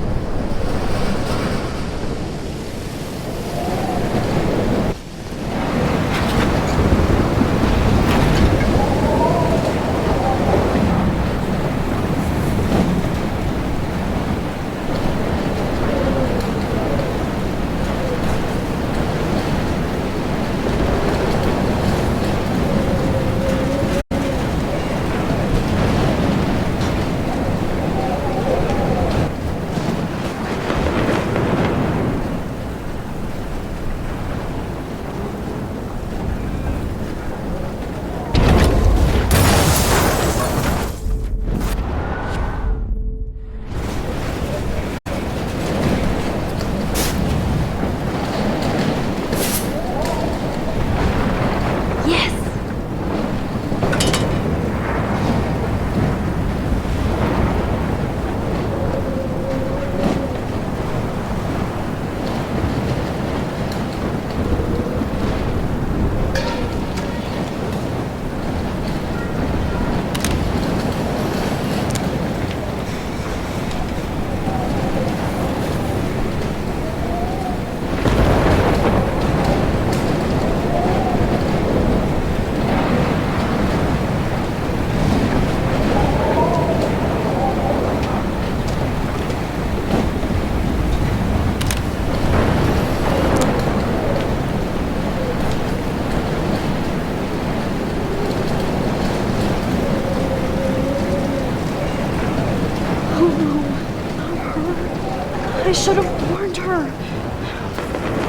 I should have warned her.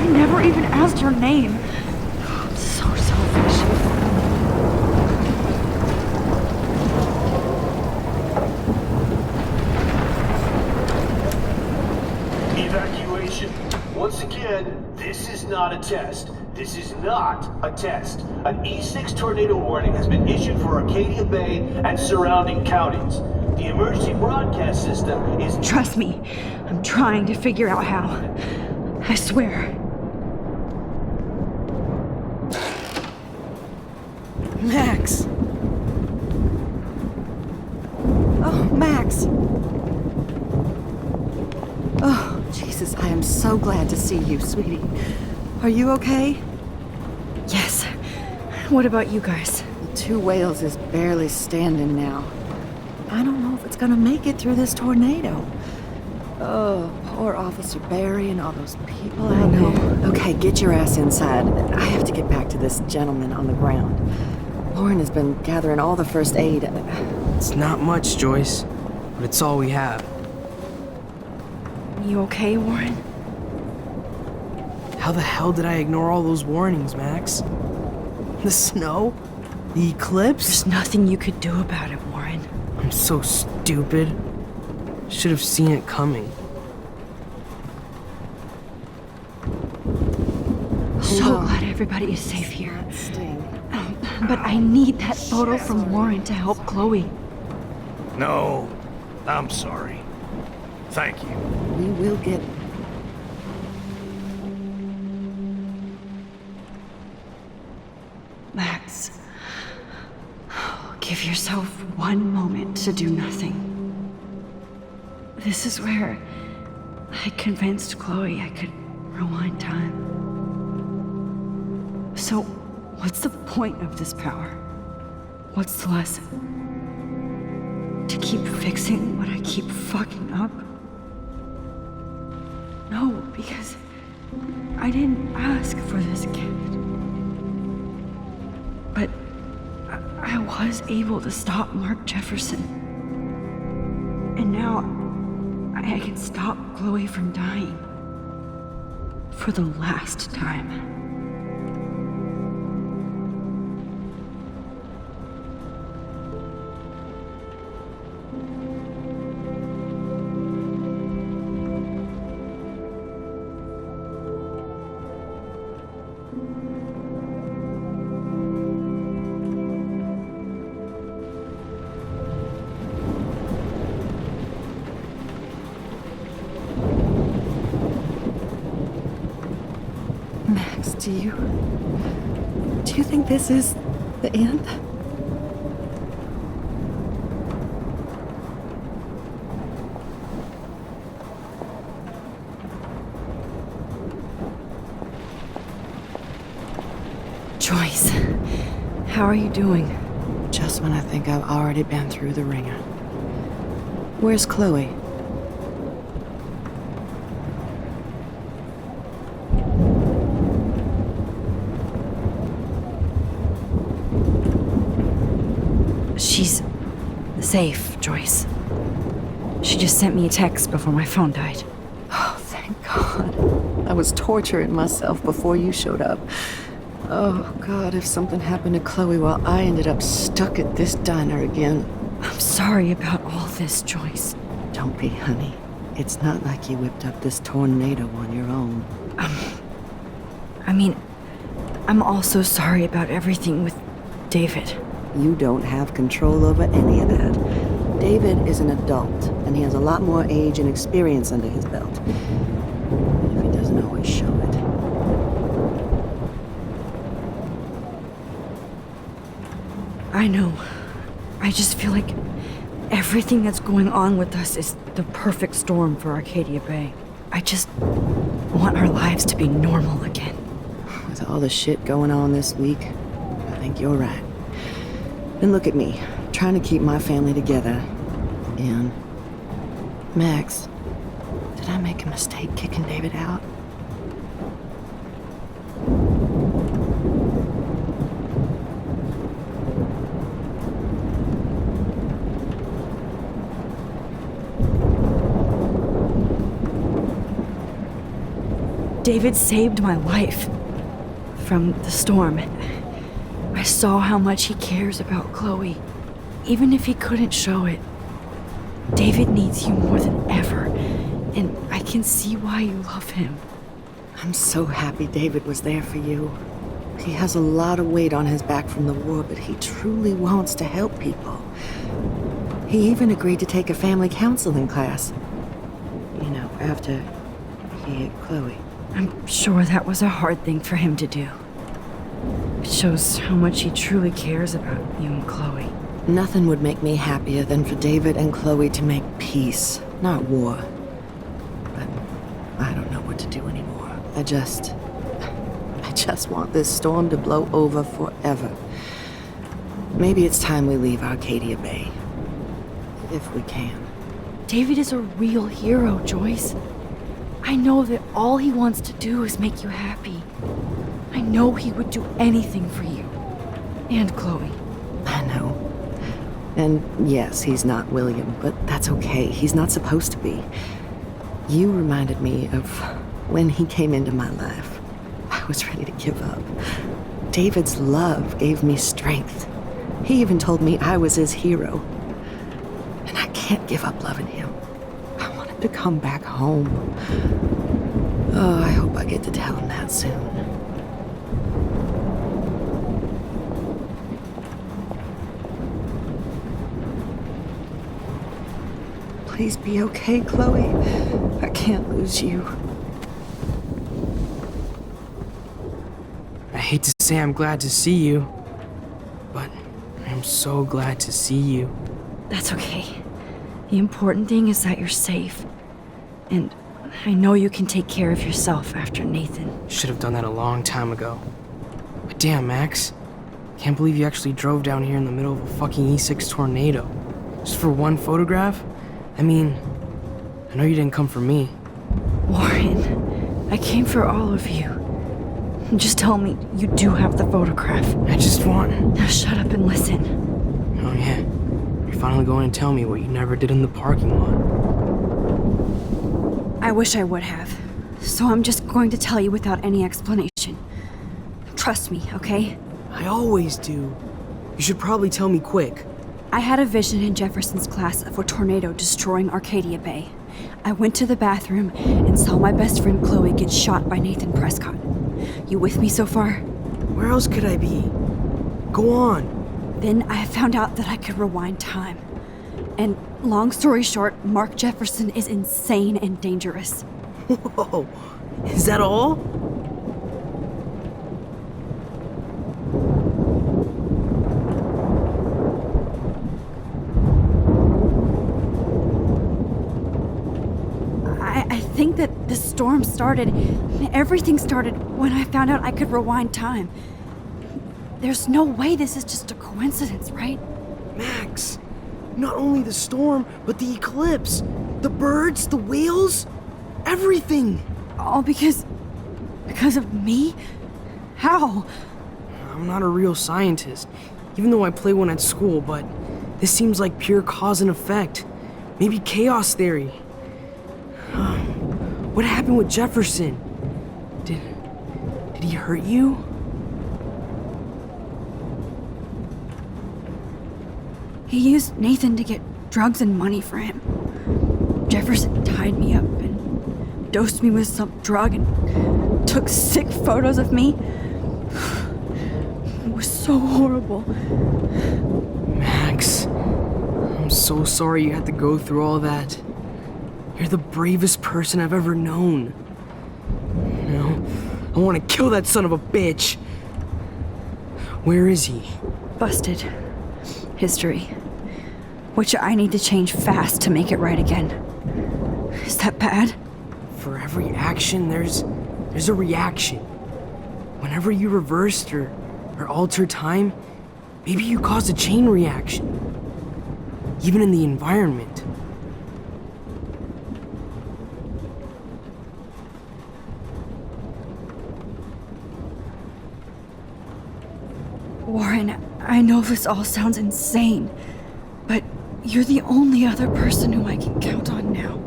I never even asked her name. So selfish. Evacuation. Once again, this is not a test. This is not a test. An E6 tornado warning has been issued for Arcadia Bay and surrounding counties. The emergency broadcast system is... Trust me, I'm trying to figure out how. I swear. Max! Oh, Max! Oh, Jesus, I am so glad to see you, sweetie. Are you okay? Yes. What about you guys? The Two Whales is barely standing now. I don't know if it's gonna make it through this tornado. Oh, poor Officer Barry and all those people out there. Okay, get your ass inside. I have to get back to this gentleman on the ground. Lauren has been gathering all the first aid. It's not much, Joyce, but it's all we have. You okay, Warren? How the hell did I ignore all those warnings, Max? The snow? The eclipse? There's nothing you could do about it, Warren. I'm so stupid. Should have seen it coming. So glad everybody is safe here. But I need that photo from Warren to help Chloe. No, I'm sorry. Thank you. We will get... Max, give yourself one moment to do nothing. This is where I convinced Chloe I could rewind time. So, what's the point of this power? What's the lesson? To keep fixing what I keep fucking up? No, because I didn't ask for this gift. But I was able to stop Mark Jefferson. And now I can stop Chloe from dying. For the last time. Max, do you think this is the end? Joyce, how are you doing? Just when I think I've already been through the ringer. Where's Chloe? She's safe, Joyce. She just sent me a text before my phone died. Oh, thank God. I was torturing myself before you showed up. Oh, God, if something happened to Chloe while I ended up stuck at this diner again. I'm sorry about all this, Joyce. Don't be, honey. It's not like you whipped up this tornado on your own. I'm also sorry about everything with David. You don't have control over any of that. David is an adult, and he has a lot more age and experience under his belt. If he doesn't always show it. I know. I just feel like everything that's going on with us is the perfect storm for Arcadia Bay. I just want our lives to be normal again. With all the shit going on this week, I think you're right. And look at me, trying to keep my family together. And... Max, did I make a mistake kicking David out? David saved my life from the storm. I saw how much he cares about Chloe, even if he couldn't show it. David needs you more than ever, and I can see why you love him. I'm so happy David was there for you. He has a lot of weight on his back from the war, but he truly wants to help people. He even agreed to take a family counseling class. You know, after he hit Chloe. I'm sure that was a hard thing for him to do. It shows how much he truly cares about you and Chloe. Nothing would make me happier than for David and Chloe to make peace, not war. But I don't know what to do anymore. I just want this storm to blow over forever. Maybe it's time we leave Arcadia Bay. If we can. David is a real hero, Joyce. I know that all he wants to do is make you happy. I know he would do anything for you. And Chloe. I know. And yes, he's not William, but that's okay. He's not supposed to be. You reminded me of when he came into my life. I was ready to give up. David's love gave me strength. He even told me I was his hero. And I can't give up loving him. I want him to come back home. Oh, I hope I get to tell him that soon. Please be okay, Chloe. I can't lose you. I hate to say I'm glad to see you, but I'm so glad to see you. That's okay. The important thing is that you're safe. And I know you can take care of yourself after Nathan. Should have done that a long time ago. But damn, Max. Can't believe you actually drove down here in the middle of a fucking E6 tornado. Just for one photograph? I mean, I know you didn't come for me. Warren, I came for all of you. Just tell me you do have the photograph. I just want... Now shut up and listen. Oh yeah, you're finally going to tell me what you never did in the parking lot. I wish I would have. So I'm just going to tell you without any explanation. Trust me, okay? I always do. You should probably tell me quick. I had a vision in Jefferson's class of a tornado destroying Arcadia Bay. I went to the bathroom and saw my best friend Chloe get shot by Nathan Prescott. You with me so far? Where else could I be? Go on. Then I found out that I could rewind time. And long story short, Mark Jefferson is insane and dangerous. Whoa, is that all? I think that the storm started, everything started when I found out I could rewind time. There's no way this is just a coincidence, right? Max, not only the storm, but the eclipse, the birds, the whales, everything. All because of me? How? I'm not a real scientist, even though I play one at school, but this seems like pure cause and effect. Maybe chaos theory. What happened with Jefferson? Did he hurt you? He used Nathan to get drugs and money for him. Jefferson tied me up and dosed me with some drug and took sick photos of me. It was so horrible. Max, I'm so sorry you had to go through all that. You're the bravest person I've ever known. You know, I want to kill that son of a bitch. Where is he? Busted. History. Which I need to change fast to make it right again. Is that bad? For every action, there's a reaction. Whenever you reversed or altered time, maybe you caused a chain reaction. Even in the environment. Warren, I know this all sounds insane, but you're the only other person who I can count on now.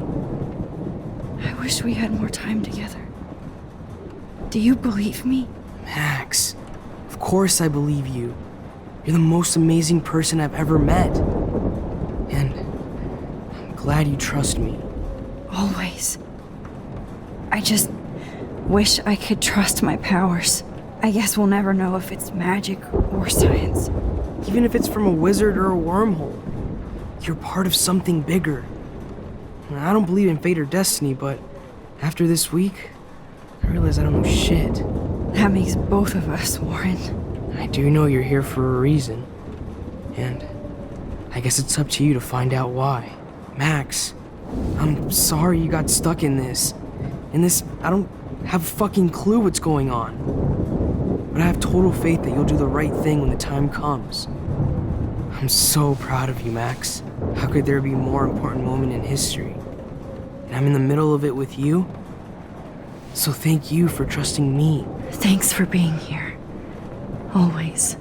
I wish we had more time together. Do you believe me? Max, of course I believe you. You're the most amazing person I've ever met. And I'm glad you trust me. Always. wish I could trust my powers. I guess we'll never know if it's magic or science. Even if it's from a wizard or a wormhole, you're part of something bigger. I don't believe in fate or destiny, but after this week, I realize I don't know shit. That makes both of us, Warren. I do know you're here for a reason. And I guess it's up to you to find out why. Max, I'm sorry you got stuck in this. I don't have a fucking clue what's going on. But I have total faith that you'll do the right thing when the time comes. I'm so proud of you, Max. How could there be a more important moment in history? And I'm in the middle of it with you. So thank you for trusting me. Thanks for being here. Always.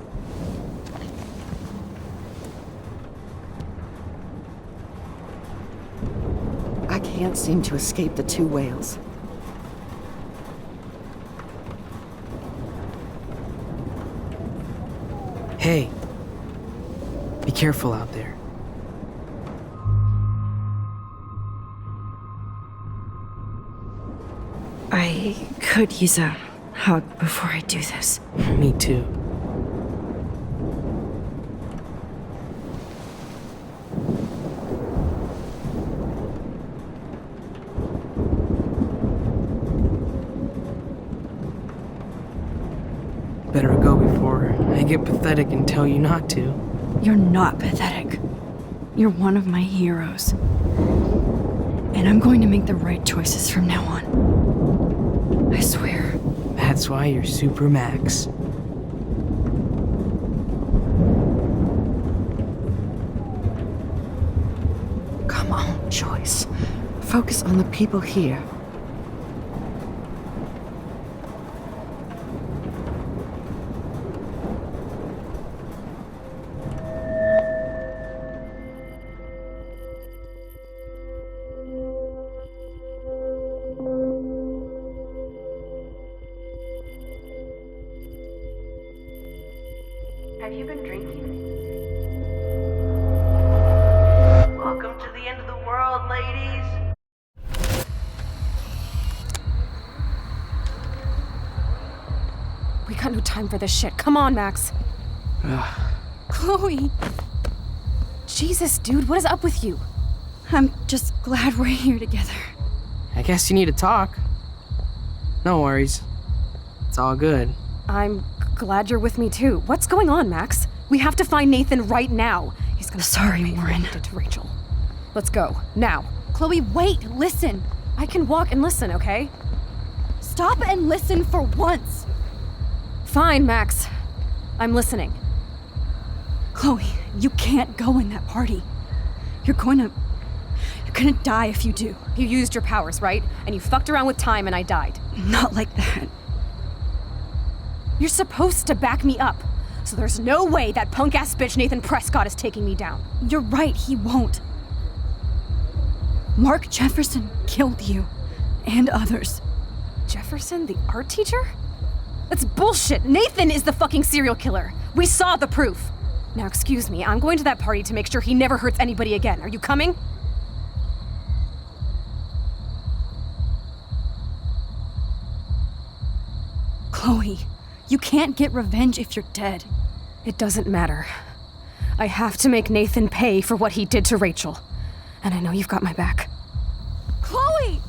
I can't seem to escape the two whales. Hey, be careful out there. I could use a hug before I do this. Me too. Better go before I get pathetic and tell you not to. You're not pathetic. You're one of my heroes. And I'm going to make the right choices from now on. I swear. That's why you're Super Max. Come on, Joyce. Focus on the people here. Have you been drinking? Welcome to the end of the world, ladies. We got no time for this shit. Come on, Max. Chloe! Jesus, dude, what is up with you? I'm just glad we're here together. I guess you need to talk. No worries. It's all good. I'm glad you're with me too. What's going on, Max? We have to find Nathan right now. He's gonna Sorry, Warren. Did to Rachel. Let's go now. Chloe, wait! Listen. I can walk and listen, okay? Stop and listen for once. Fine, Max. I'm listening. Chloe, you can't go in that party. You're gonna die if you do. You used your powers, right? And you fucked around with time and I died. Not like that. You're supposed to back me up. So there's no way that punk-ass bitch Nathan Prescott is taking me down. You're right, he won't. Mark Jefferson killed you. And others. Jefferson, the art teacher? That's bullshit! Nathan is the fucking serial killer! We saw the proof! Now excuse me, I'm going to that party to make sure he never hurts anybody again. Are you coming? Chloe, you can't get revenge if you're dead. It doesn't matter. I have to make Nathan pay for what he did to Rachel. And I know you've got my back. Chloe!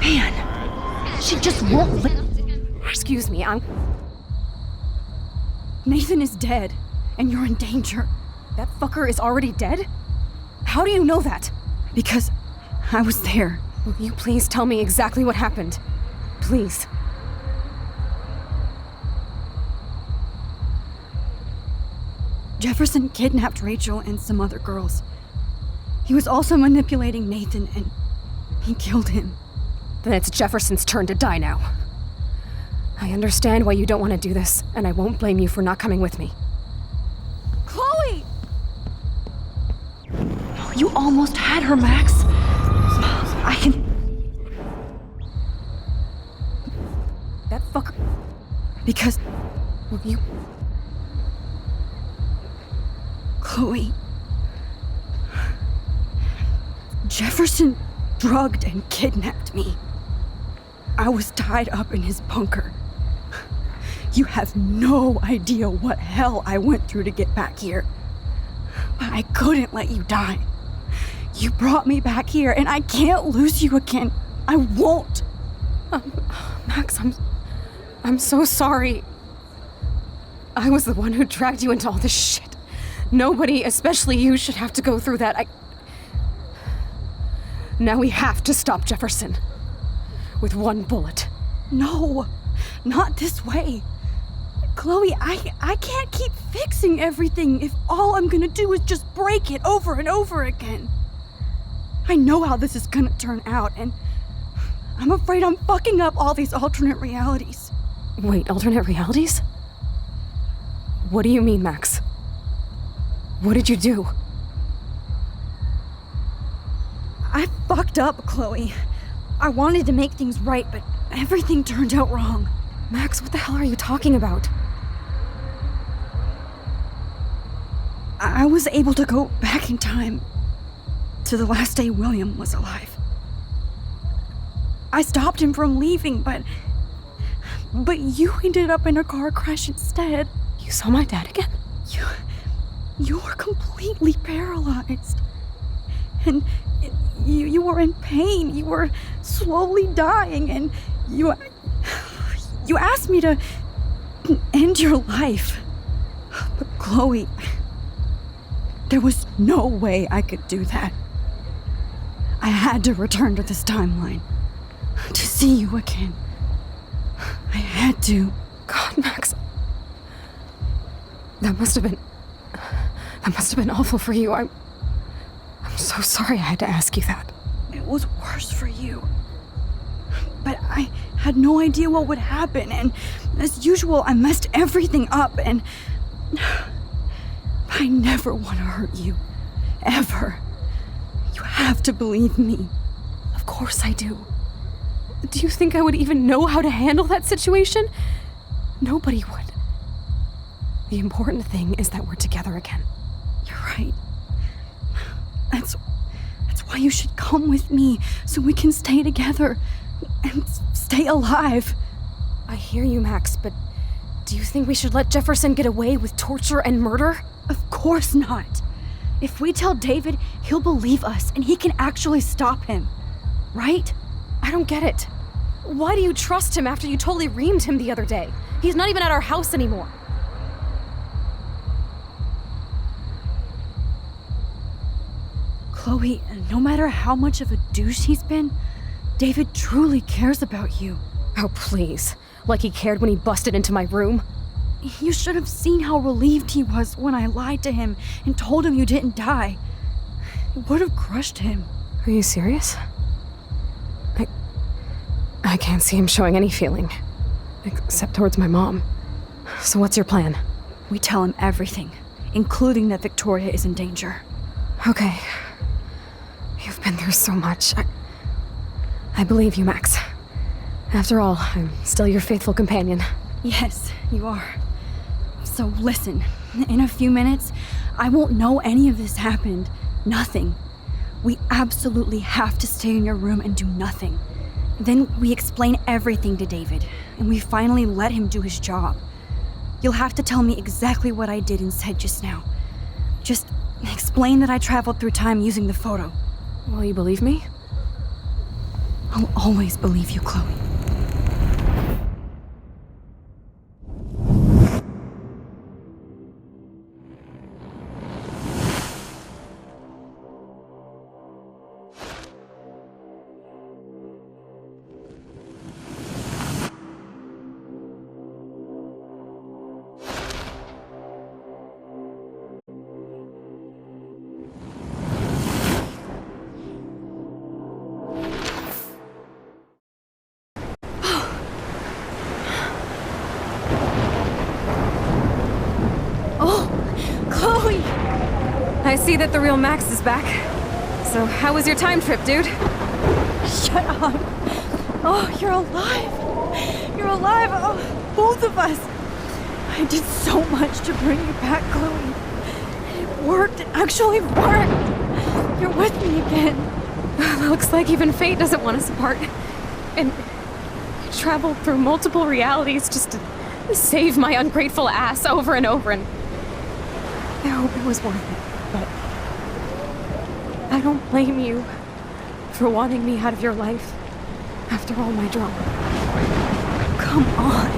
Man, she just won't Excuse me, Nathan is dead, and you're in danger. That fucker is already dead? How do you know that? Because I was there. Will you please tell me exactly what happened? Please. Jefferson kidnapped Rachel and some other girls. He was also manipulating Nathan, and he killed him. Then it's Jefferson's turn to die now. I understand why you don't want to do this, and I won't blame you for not coming with me. Chloe! You almost had her, Max. I can... That fucker... Because... Will you... Chloe... Jefferson drugged and kidnapped me. I was tied up in his bunker. You have no idea what hell I went through to get back here. But I couldn't let you die. You brought me back here, and I can't lose you again. I won't. Max, I'm so sorry. I was the one who dragged you into all this shit. Nobody, especially you, should have to go through that. Now we have to stop Jefferson. With one bullet. No, not this way. Chloe, I can't keep fixing everything if all I'm gonna do is just break it over and over again. I know how this is gonna turn out, and I'm afraid I'm fucking up all these alternate realities. Wait, alternate realities? What do you mean, Max? What did you do? I fucked up, Chloe. I wanted to make things right, but everything turned out wrong. Max, what the hell are you talking about? I was able to go back in time to the last day William was alive. I stopped him from leaving, but you ended up in a car crash instead. You saw my dad again? You were completely paralyzed. And you were in pain. You were slowly dying, and you asked me to end your life. But Chloe, there was no way I could do that. I had to return to this timeline to see you again. I had to. God, Max. That must have been awful for you. I'm so sorry I had to ask you that. It was worse for you. But I had no idea what would happen, and as usual, I messed everything up, and I never want to hurt you. Ever. You have to believe me. Of course I do. Do you think I would even know how to handle that situation? Nobody would. The important thing is that we're together again. You're right. That's why you should come with me, so we can stay together and stay alive. I hear you, Max, but do you think we should let Jefferson get away with torture and murder? Of course not. If we tell David, he'll believe us and he can actually stop him. Right? I don't get it. Why do you trust him after you totally reamed him the other day? He's not even at our house anymore. Chloe, no matter how much of a douche he's been, David truly cares about you. Oh, please. Like he cared when he busted into my room? You should have seen how relieved he was when I lied to him and told him you didn't die. It would have crushed him. Are you serious? I can't see him showing any feeling. Except towards my mom. So what's your plan? We tell him everything, including that Victoria is in danger. Okay. You've been through so much. I believe you, Max. After all, I'm still your faithful companion. Yes, you are. So listen, in a few minutes, I won't know any of this happened. Nothing. We absolutely have to stay in your room and do nothing. Then we explain everything to David, and we finally let him do his job. You'll have to tell me exactly what I did and said just now. Just explain that I traveled through time using the photo. Will you believe me? I'll always believe you, Chloe. I see that the real Max is back. So how was your time trip, dude? Shut up. Oh, you're alive. You're alive. Oh, both of us. I did so much to bring you back, Chloe. It worked. It actually worked. You're with me again. Looks like even fate doesn't want us apart. And traveled through multiple realities just to save my ungrateful ass over and over, and I hope it was worth it, but I don't blame you for wanting me out of your life after all my drama. Come on.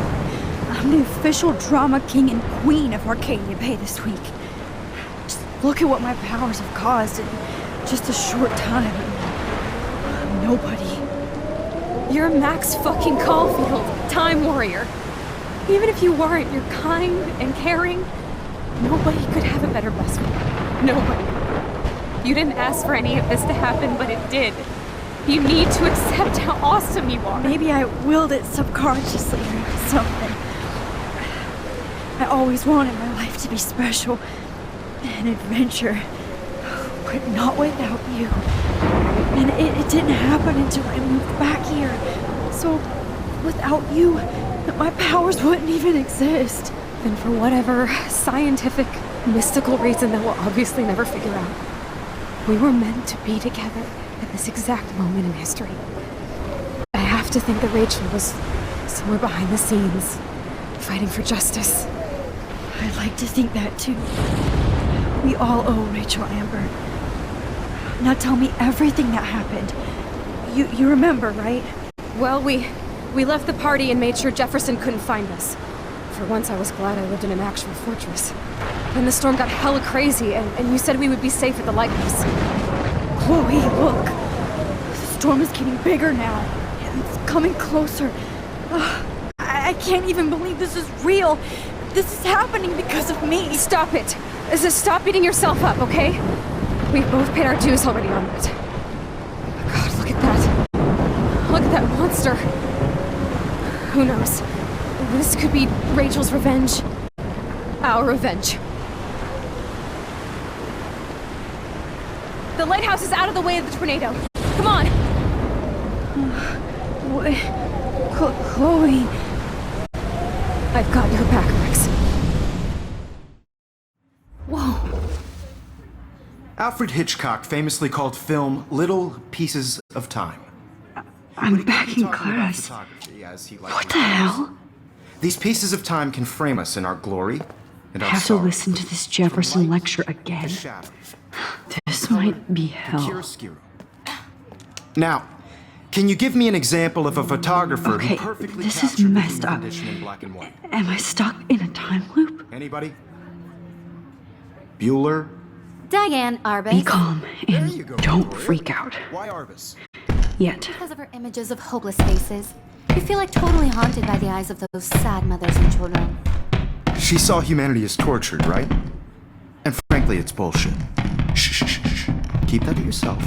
I'm the official drama king and queen of Arcadia Bay this week. Just look at what my powers have caused in just a short time. I'm nobody. You're Max fucking Caulfield, Time Warrior. Even if you weren't, you're kind and caring. Nobody could have a better best friend. Nobody. You didn't ask for any of this to happen, but it did. You need to accept how awesome you are. Maybe I willed it subconsciously or something. I always wanted my life to be special, an adventure, but not without you. And it didn't happen until I moved back here. So, without you, my powers wouldn't even exist. And for whatever scientific, mystical reason that we'll obviously never figure out, we were meant to be together at this exact moment in history. I have to think that Rachel was somewhere behind the scenes, fighting for justice. I'd like to think that too. We all owe Rachel Amber. Now tell me everything that happened. You remember, right? Well, we left the party and made sure Jefferson couldn't find us. For once, I was glad I lived in an actual fortress. Then the storm got hella crazy, and you said we would be safe at the lighthouse. Chloe, look. The storm is getting bigger now. It's coming closer. I can't even believe this is real. This is happening because of me. Stop it. Stop beating yourself up, okay? We've both paid our dues already on that. God, look at that. Look at that monster. Who knows? This could be Rachel's revenge. Our revenge. The lighthouse is out of the way of the tornado. Come on! Chloe... I've got your back, Max. Whoa. Alfred Hitchcock famously called film little pieces of time. I'm back in class. What the hell? These pieces of time can frame us in our glory and our I have to sorrow. listen to this Jefferson lecture again. This might be hell. Now, can you give me an example of a photographer Okay, who perfectly this is captured messed human up. condition in black and white? Am I stuck in a time loop? Anybody? Bueller? Diane Arbus. Be calm and don't freak out. Why Arbus? Yet. Because of her images of hopeless faces. You feel like totally haunted by the eyes of those sad mothers and children. She saw humanity as tortured, right? And frankly, it's bullshit. Shh, shh, shh, shh. Keep that to yourself.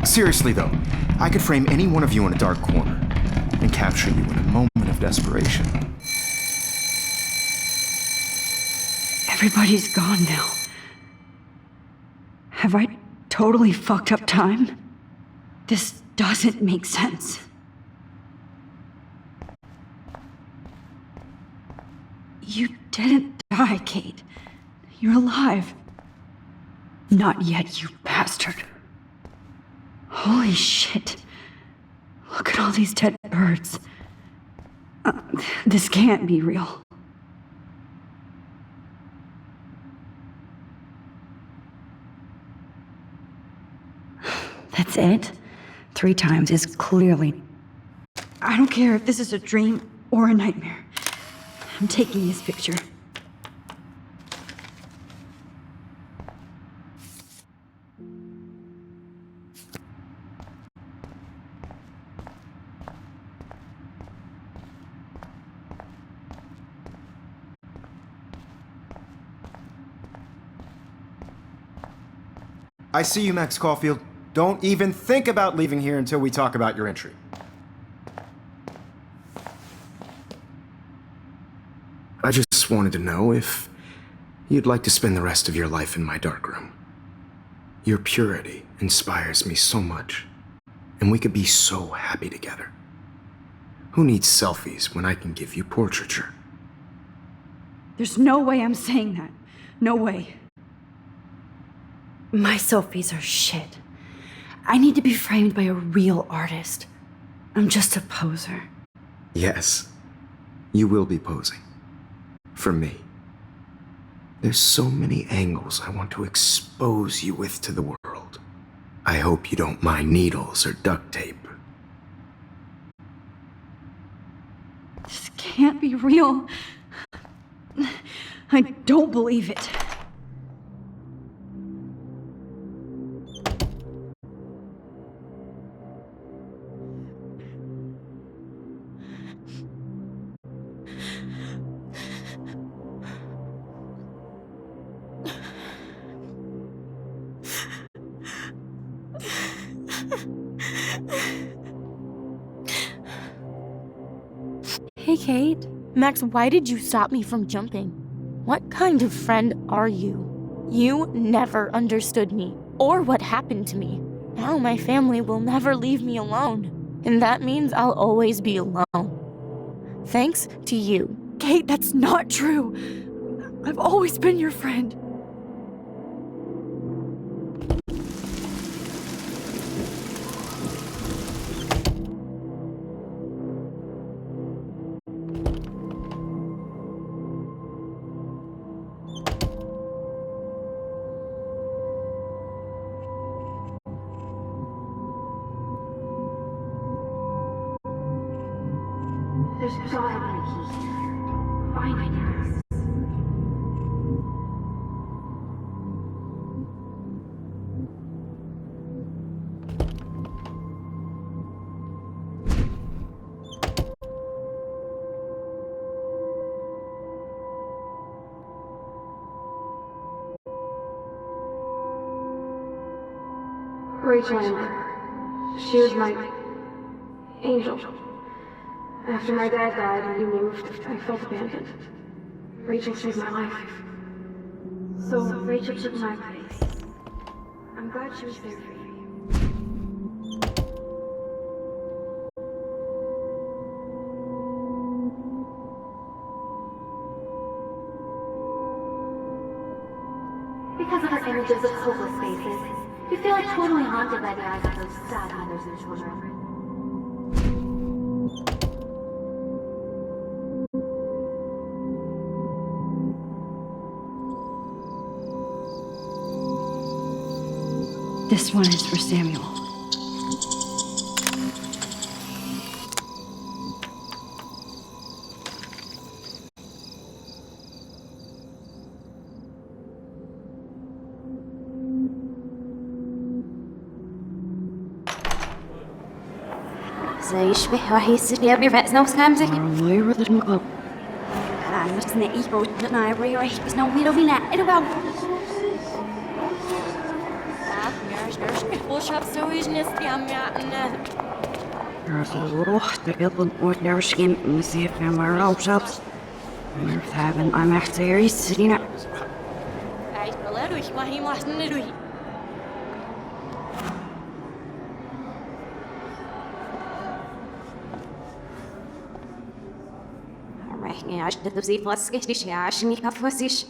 Seriously, though, I could frame any one of you in a dark corner and capture you in a moment of desperation. Everybody's gone now. Have I totally fucked up time? This doesn't make sense. You didn't die, Kate. You're alive. Not yet, you bastard. Holy shit. Look at all these dead birds. This can't be real. That's it? 3 times is clearly... I don't care if this is a dream or a nightmare. I'm taking this picture. I see you, Max Caulfield. Don't even think about leaving here until we talk about your entry. I just wanted to know if you'd like to spend the rest of your life in my darkroom. Your purity inspires me so much, and we could be so happy together. Who needs selfies when I can give you portraiture? There's no way I'm saying that. No way. My selfies are shit. I need to be framed by a real artist. I'm just a poser. Yes, you will be posing. For me. There's so many angles I want to expose you with to the world. I hope you don't mind needles or duct tape. This can't be real. I don't believe it. Hey, Kate. Max, why did you stop me from jumping? What kind of friend are you? You never understood me, or what happened to me. Now my family will never leave me alone, and that means I'll always be alone. Thanks to you. Kate, that's not true. I've always been your friend. There's gotta be a key here. Find my Max. Rachel Amber. She was my angel. After my dad died and we moved, I felt abandoned. Rachel saved my life. So Rachel took my place. I'm glad she was there for you. Because of her images of hopeless faces, you feel like totally haunted by the eyes of those sad mothers and children. This one is for Samuel. زي يشبه وهي السجن بيرفع نوس خامزة والله ردت مقلب أنا نفسنا إيبو تنا يبري ريح بس نو بيرو بينا إلو باو Boodschap zo is niet aan روح تقبل ودرش جيم نسيف ما راوش أبس مرتابن أنا اختاري سرينا Hij wil er maar hij mag niet doen. ريحني عشت تبزيد فاسكش ليش عشني كفوسيش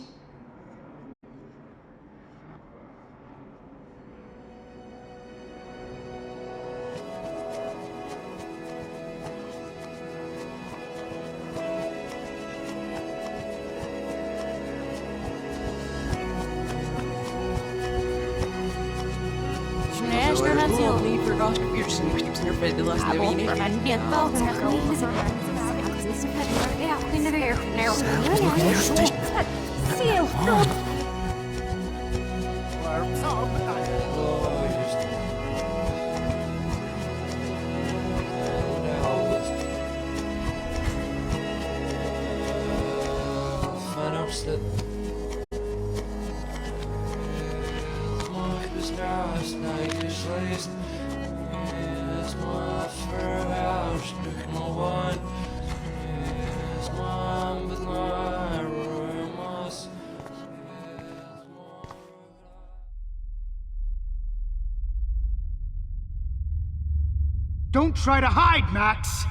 Don't try to hide, Max!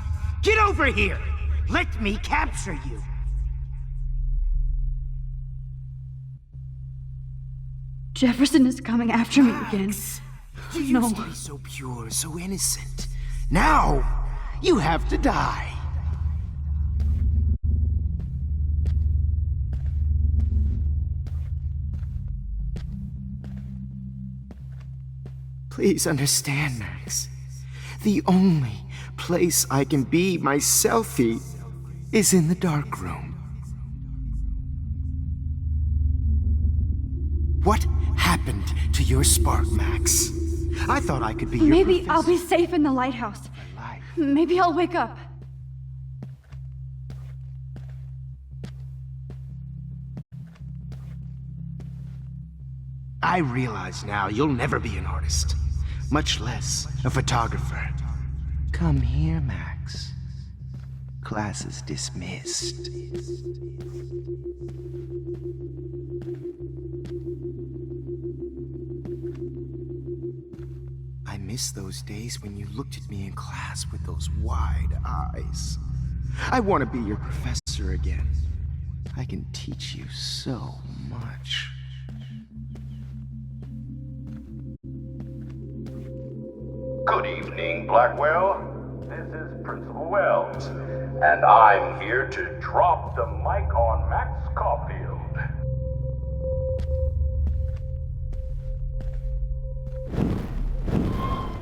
Get over here! Let me capture you! Jefferson is coming after me again. You used to be so pure, so innocent. Now, you have to die. Please understand, Max. The only place I can be myself is in the dark room. What happened to your spark, Max? I thought I could be your Maybe I'll be safe in the lighthouse. Maybe I'll wake up. I realize now you'll never be an artist, much less a photographer. Come here, Max. Class is dismissed. I miss those days when you looked at me in class with those wide eyes. I want to be your professor again. I can teach you so much. Good evening, Blackwell. This is Principal Wells, and I'm here to drop the mic on Max Caulfield.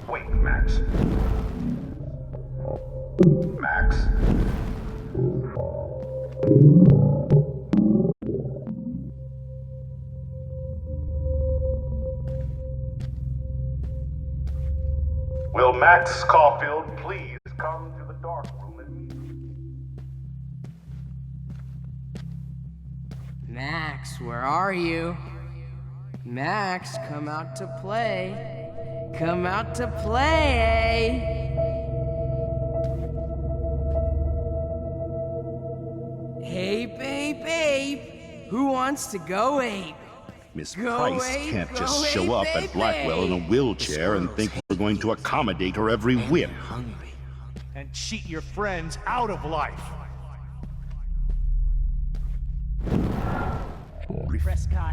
Wait, Max. Max. Will Max Caulfield please come to the dark room with me? Max, where are you? Max, come out to play. Come out to play. Ape, ape, ape. Who wants to go ape? Miss Price can't just show up at Blackwell in a wheelchair and think we're going to accommodate her every whim. And cheat your friends out of life.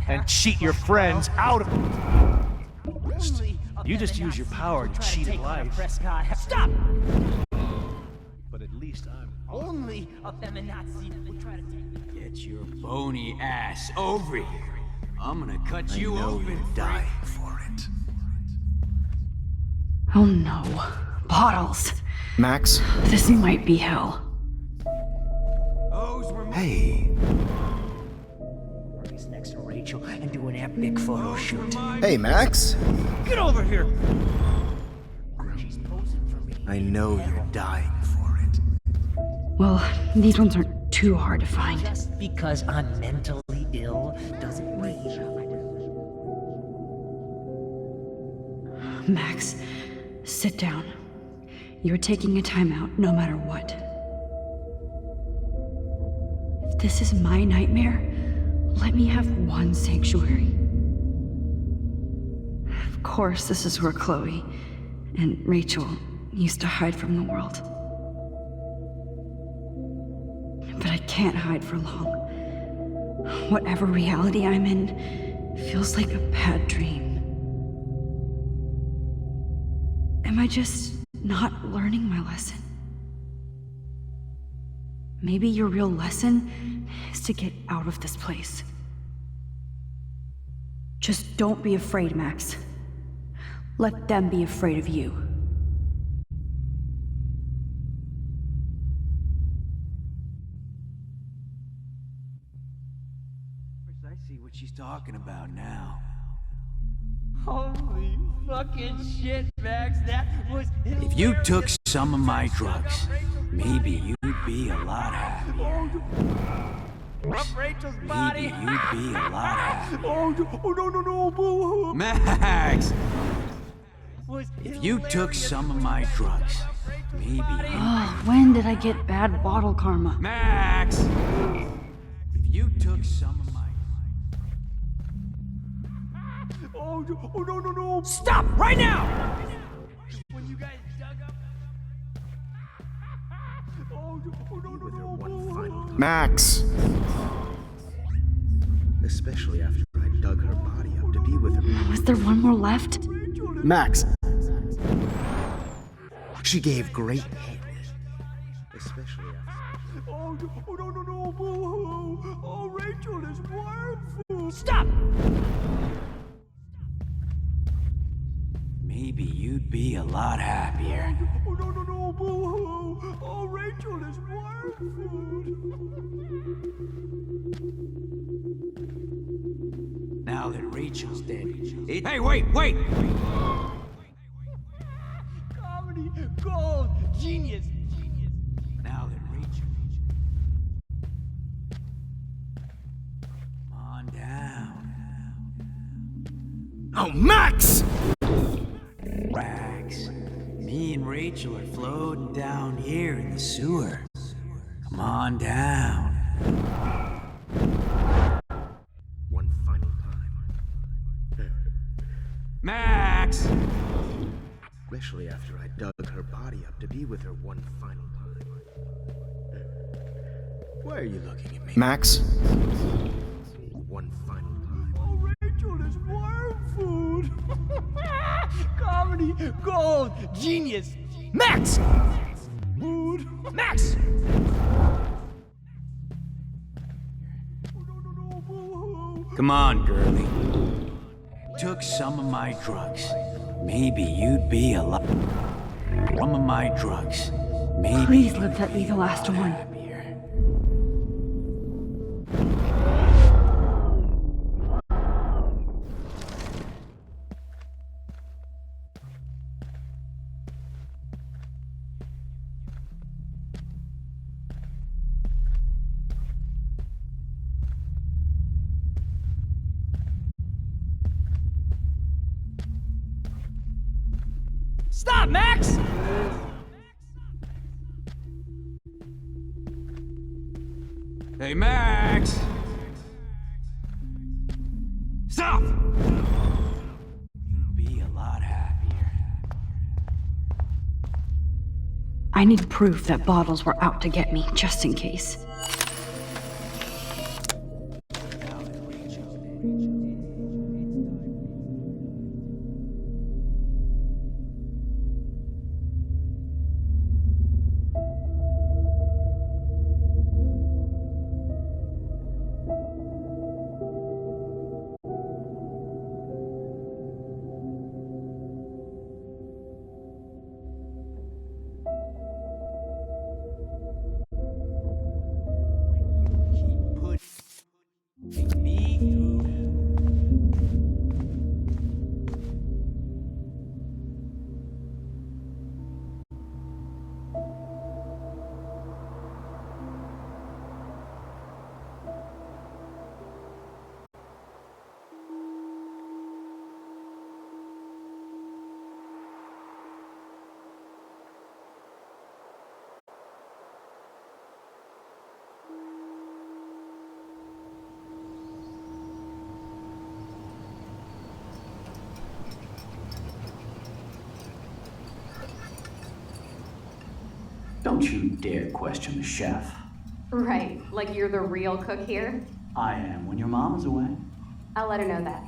And cheat your friends out of... You just use your power to cheat life. Stop! But at least I'm... Only a feminazi would try to take me. Get your bony ass over here. I'm gonna cut you open. You're dying for it. Oh no. Bottles. Max? This might be hell. Hey. Hurry's next to Rachel and do an epic photo shoot. Hey, Max. Get over here! I know you're dying for it. Well, these ones aren't too hard to find. Just because I'm mentally ill doesn't mean Max, sit down. You're taking a timeout no matter what. If this is my nightmare, let me have one sanctuary. Of course, this is where Chloe and Rachel used to hide from the world. But I can't hide for long. Whatever reality I'm in feels like a bad dream. Am I just not learning my lesson? Maybe your real lesson is to get out of this place. Just don't be afraid, Max. Let them be afraid of you. I see what she's talking about now. Holy fucking shit, Max, that was hilarious. If you took some of my drugs, maybe you'd be a lot happier. Rachel's body. Maybe you'd be a lot happier. No, boo. Max! If you took some of my drugs, maybe Oh, when did I get bad bottle karma? Max! If you took some of my... No. Stop right now! When you guys dug up... Max! Especially after I dug her body up to be with her. Was there one more left? Max! She gave great hit. Especially after... No, boo-hoo. Oh, Rachel is wonderful. Stop! maybe you'd be a lot happier. Oh, no, boo-hoo. Oh, Rachel is worm food. Now that Rachel's dead, Hey, wait! Comedy, gold, genius. Now that Rachel... Come on down. Oh, Max! Rags. Me and Rachel are floating down here in the sewer. Come on down. One final time. Max! Especially after I dug her body up to be with her one final time. Why are you looking at me? Max? One final time. Oh, Rachel is worm food. Comedy, gold, genius. Max! Food. Max! Come on, girlie. Took some of my drugs. Maybe you'd be a lot. Some of my drugs. Maybe. Please let that be the last one. Stop, Max! Hey, Max! Stop! You'd be a lot happier. I need proof that bottles were out to get me, just in case. Don't you dare question the chef. Right, like you're the real cook here? I am when your mom is away. I'll let her know that.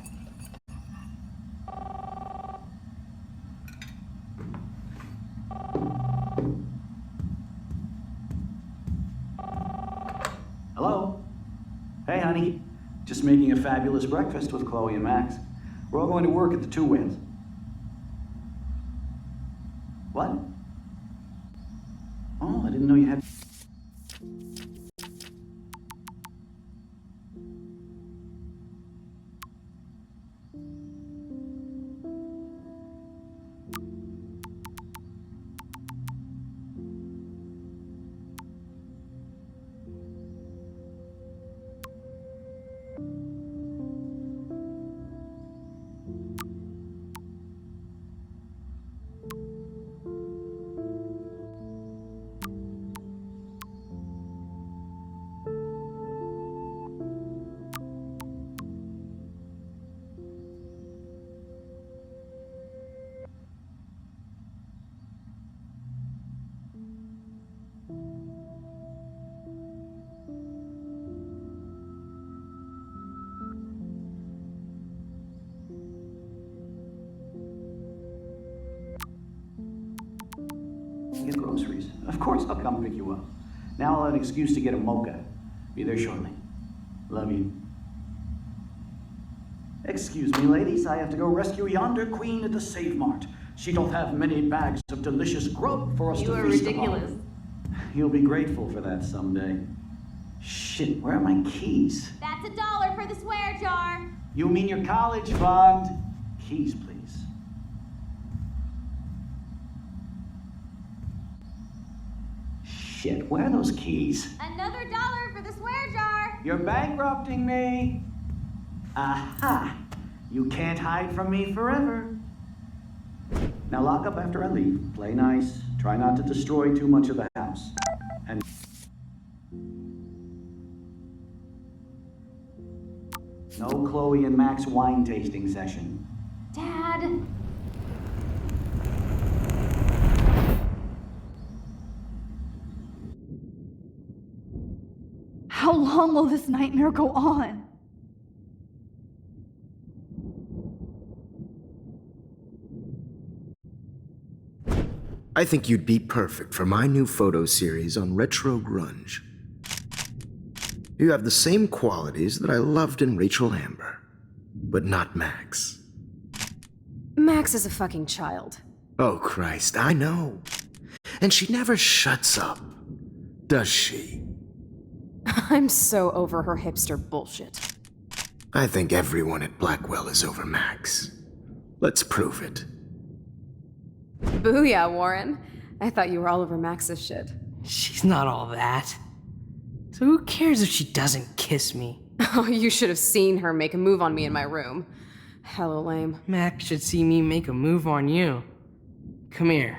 Hello? Hey, honey. Just making a fabulous breakfast with Chloe and Max. We're all going to work at the Two Winds. What? Oh, I didn't know you had... Get groceries. Of course I'll come pick you up. Now I'll have an excuse to get a mocha. Be there shortly. Love you. Excuse me, ladies, I have to go rescue yonder queen at the Save Mart. She doth have many bags of delicious grub for us You to are feast ridiculous. upon. You'll be grateful for that someday. Shit, where are my keys? That's $1 for the swear jar. You mean your college fund? Keys, please. Shit, where are those keys? Another $1 for the swear jar. You're bankrupting me. Aha! You can't hide from me forever. Now lock up after I leave. Play nice. Try not to destroy too much of the house. And no Chloe and Max wine tasting session. Dad. How long will this nightmare go on? I think you'd be perfect for my new photo series on retro grunge. You have the same qualities that I loved in Rachel Amber, but not Max. Max is a fucking child. Oh, Christ, I know. And she never shuts up, does she? I'm so over her hipster bullshit. I think everyone at Blackwell is over Max. Let's prove it. Booyah, Warren. I thought you were all over Max's shit. She's not all that. So who cares if she doesn't kiss me? Oh, you should have seen her make a move on me in my room. Hella lame. Max should see me make a move on you. Come here.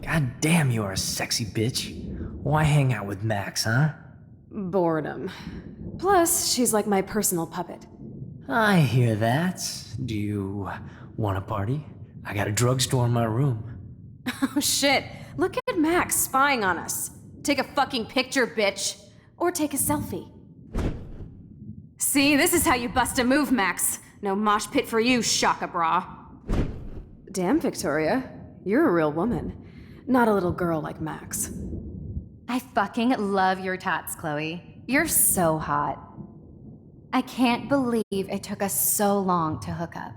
God damn, you are a sexy bitch. Why hang out with Max, huh? Boredom. Plus, she's like my personal puppet. I hear that. Do you want a party? I got a drugstore in my room. Oh shit, look at Max spying on us. Take a fucking picture, bitch. Or take a selfie. See, this is how you bust a move, Max. No mosh pit for you, Shaka Bra. Damn, Victoria. You're a real woman. Not a little girl like Max. I fucking love your tats, Chloe. You're so hot. I can't believe it took us so long to hook up.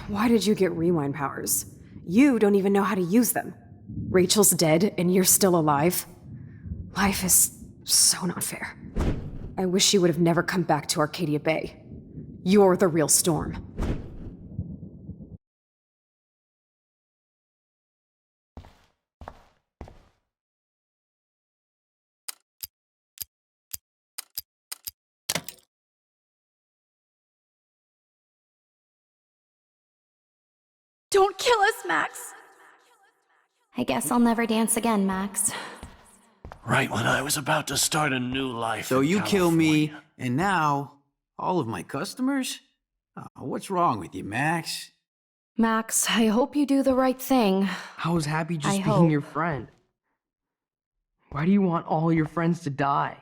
Why did you get rewind powers? You don't even know how to use them. Rachel's dead and you're still alive. Life is so not fair. I wish she would have never come back to Arcadia Bay. You're the real Storm. Don't kill us, Max! I guess I'll never dance again, Max. Right when I was about to start a new life. So in you kill me, California. and now all of my customers? Oh, what's wrong with you, Max? Max, I hope you do the right thing. I was happy just I being hope. your friend. Why do you want all your friends to die?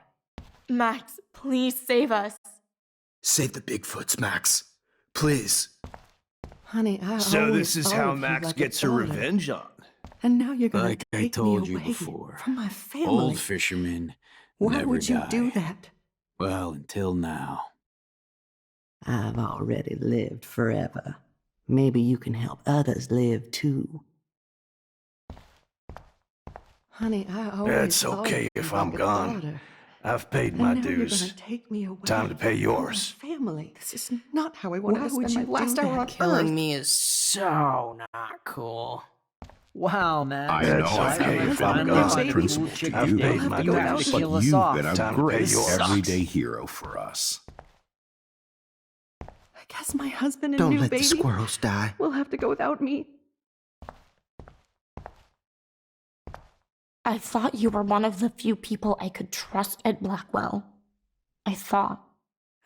Max, please save us. Save the Bigfoots, Max. Please. Honey, I So always this is thought how of you Max like a gets her daughter. revenge on. And now you're gonna Like I take told me you away before, from my family. old fishermen Why never would you die. do that? Well, until now. I've already lived forever. Maybe you can help others live too. Honey, I always It's thought of okay you if like I'm a gone. daughter. I've paid And my now you're dues. gonna take me away Time to pay from yours. my family. This is not how I want Why to would spend you my last do hour that? on Killing Earth. me is so not cool. Wow, man. I know I okay have if I'm offended gone. this principle to I've you, paid my but dues. you've been a Time to pay great yours. everyday hero for us. I guess my husband and Don't new let baby the squirrels die. will have to go without me. I thought you were one of the few people I could trust at Blackwell. I thought.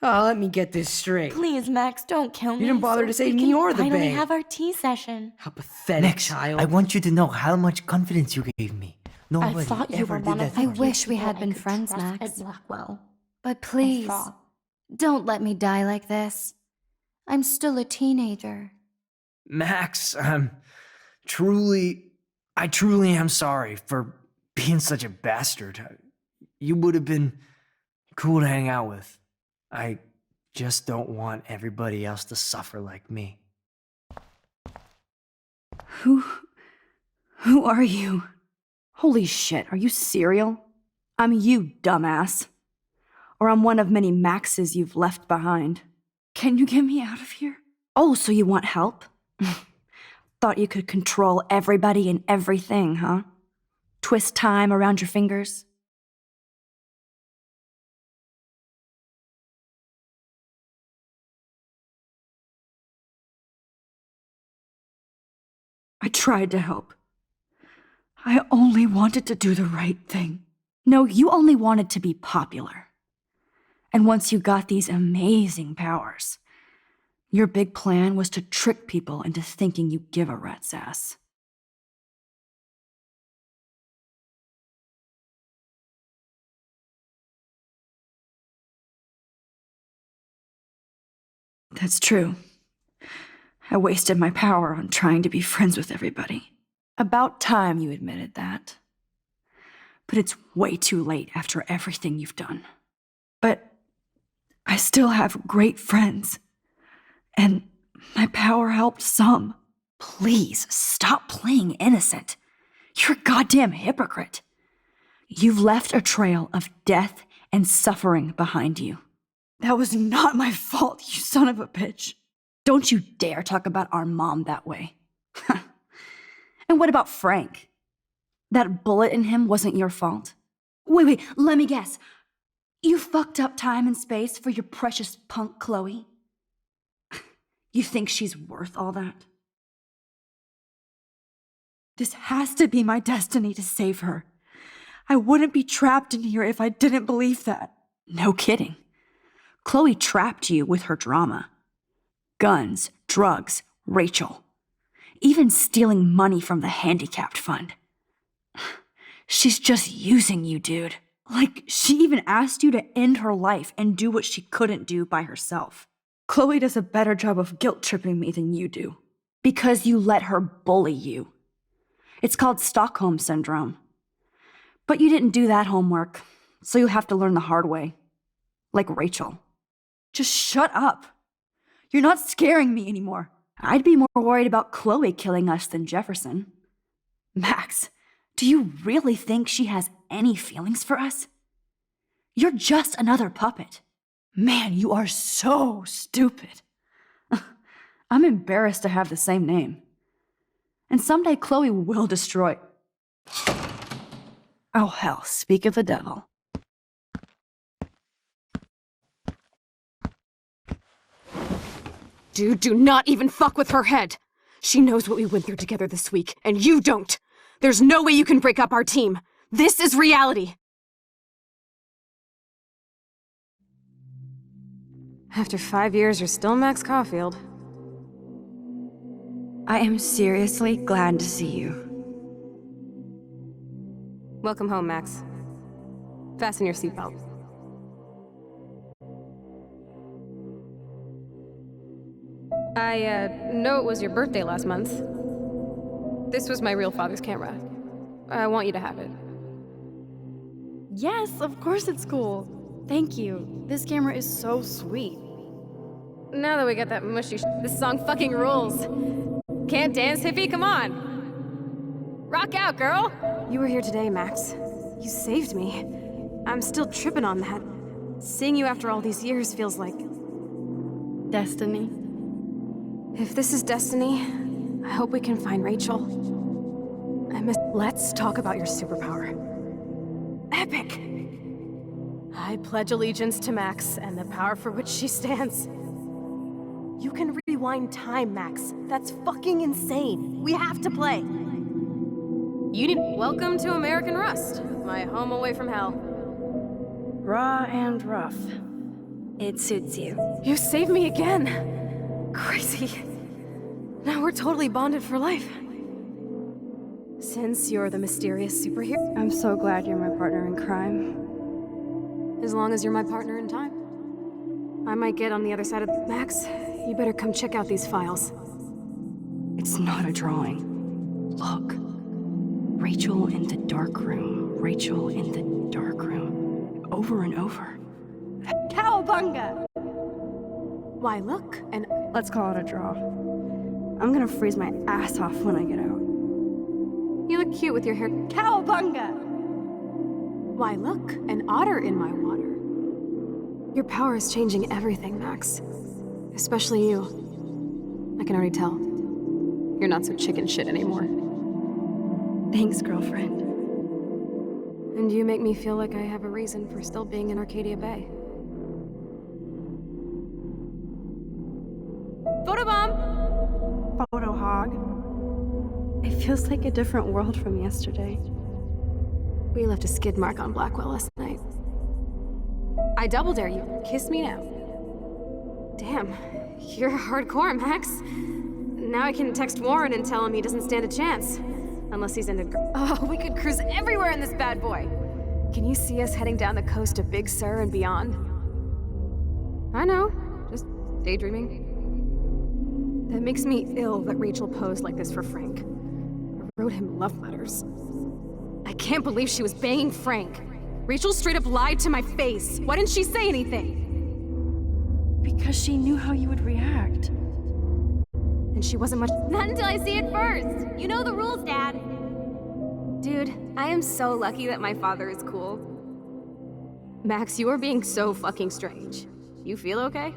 Oh, let me get this straight. Please, Max, don't kill me. You didn't bother so to save we me can or the finally babe. have our tea session. How pathetic, Max, child. I want you to know how much confidence you gave me. Nobody I thought you ever were did one that of for the me. few wish we people had I been could friends, trust Max. at Blackwell. But please, thought. don't let me die like this. I'm still a teenager. Max, I truly am sorry for being such a bastard. You would have been cool to hang out with. I just don't want everybody else to suffer like me. Who are you? Holy shit, are you serial? I'm you, dumbass. Or I'm one of many Maxes you've left behind. Can you get me out of here? Oh, so you want help? Thought you could control everybody and everything, huh? Twist time around your fingers? I tried to help. I only wanted to do the right thing. No, you only wanted to be popular. And once you got these amazing powers, your big plan was to trick people into thinking you give a rat's ass. That's true. I wasted my power on trying to be friends with everybody. About time you admitted that. But it's way too late after everything you've done. But I still have great friends. And my power helped some. Please, stop playing innocent. You're a goddamn hypocrite. You've left a trail of death and suffering behind you. That was not my fault, you son of a bitch. Don't you dare talk about our mom that way. And what about Frank? That bullet in him wasn't your fault? Wait, let me guess. You fucked up time and space for your precious punk Chloe? You think she's worth all that? This has to be my destiny to save her. I wouldn't be trapped in here if I didn't believe that. No kidding. Chloe trapped you with her drama. Guns, drugs, Rachel. Even stealing money from the handicapped fund. She's just using you, dude. Like, she even asked you to end her life and do what she couldn't do by herself. Chloe does a better job of guilt-tripping me than you do. Because you let her bully you. It's called Stockholm Syndrome. But you didn't do that homework, so you'll have to learn the hard way. Like Rachel. Just shut up. You're not scaring me anymore. I'd be more worried about Chloe killing us than Jefferson. Max, do you really think she has any feelings for us? You're just another puppet. Man, you are so stupid. I'm embarrassed to have the same name. And someday Chloe will destroy... Oh hell, speak of the devil. Dude, do not even fuck with her head. She knows what we went through together this week, and you don't. There's no way you can break up our team. This is reality. After 5 years, you're still Max Caulfield. I am seriously glad to see you. Welcome home, Max. Fasten your seatbelt. I know it was your birthday last month. This was my real father's camera. I want you to have it. Yes, of course it's cool. Thank you. This camera is so sweet. Now that we got that mushy this song fucking rules. Can't dance, hippie? Come on. Rock out, girl! You were here today, Max. You saved me. I'm still tripping on that. Seeing you after all these years feels like... destiny. If this is destiny, I hope we can find Rachel. Let's talk about your superpower. Epic! I pledge allegiance to Max and the power for which she stands. You can rewind time, Max. That's fucking insane. We have to play. You need... Welcome to American Rust, my home away from hell. Raw and rough. It suits you. You saved me again. Crazy. Now we're totally bonded for life. Since you're the mysterious superhero... I'm so glad you're my partner in crime. As long as you're my partner in time. I might get on the other side of... Max, you better come check out these files. It's not a drawing. Look. Rachel in the dark room. Rachel in the dark room over and over. Cowabunga! Why, look, and Let's call it a draw. I'm gonna freeze my ass off when I get out. you look cute with your hair. Cowabunga! Why, look, an otter in my water. Your power is changing everything, Max. Especially you. I can already tell. You're not so chicken shit anymore. Thanks, girlfriend. And you make me feel like I have a reason for still being in Arcadia Bay. Photobomb! Photo hog. It feels like a different world from yesterday. We left a skid mark on Blackwell last night. I double dare you. Kiss me now. Damn, you're hardcore, Max. Now I can text Warren and tell him he doesn't stand a chance. Unless he's into Oh, we could cruise everywhere in this bad boy. Can you see us heading down the coast to Big Sur and beyond? I know, just daydreaming. That makes me ill that Rachel posed like this for Frank. Or wrote him love letters. I can't believe she was banging Frank. Rachel straight up lied to my face. Why didn't she say anything? Because she knew how you would react. And she wasn't much. Not until I see it first. You know the rules, Dad. Dude, I am so lucky that my father is cool. Max, you are being so fucking strange. You feel okay?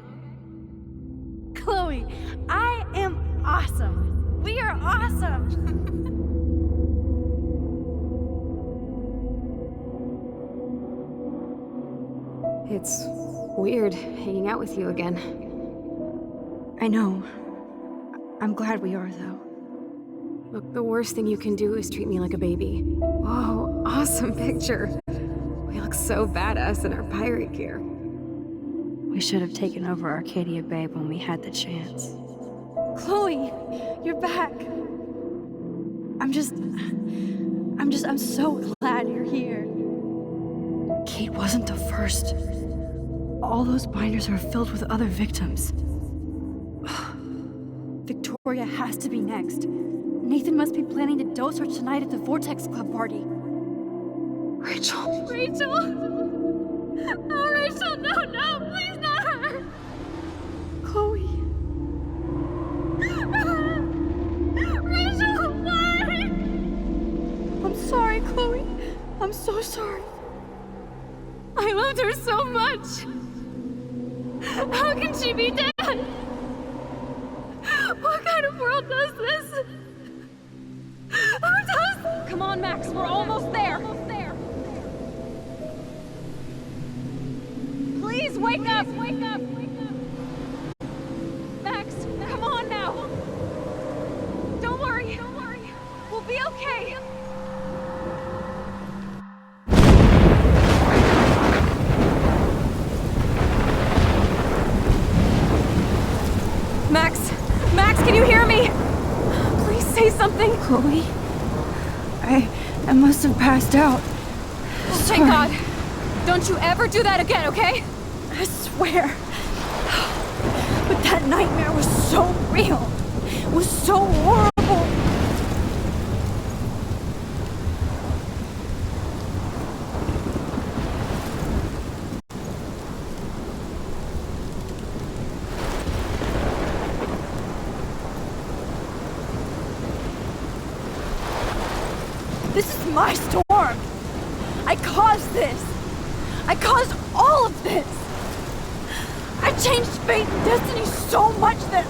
Chloe, I am awesome. We are awesome. It's weird hanging out with you again. I know. I'm glad we are, though. Look, the worst thing you can do is treat me like a baby. Whoa, awesome picture. We look so badass in our pirate gear. We should have taken over Arcadia Bay when we had the chance. Chloe, you're back. I'm so glad you're here. Kate wasn't the first. All those binders are filled with other victims. Victoria has to be next. Nathan must be planning to dose her tonight at the Vortex Club party. Rachel. Rachel! Oh, Rachel, no, please not her! Chloe. Rachel, why? I'm sorry, Chloe. I'm so sorry. I loved her so much. How can she be dead? What kind of world does this? Who does? Come on, Max, we're almost there. Please wake up! Wake up! Max, come on now. Don't worry. We'll be okay. Max, can you hear me? Please say something. Chloe. I must have passed out. Thank God. Don't you ever do that again, okay? I swear. But that nightmare was so real. It was so horrible. This is my storm. I caused this. I caused all of this. I changed fate and destiny so much that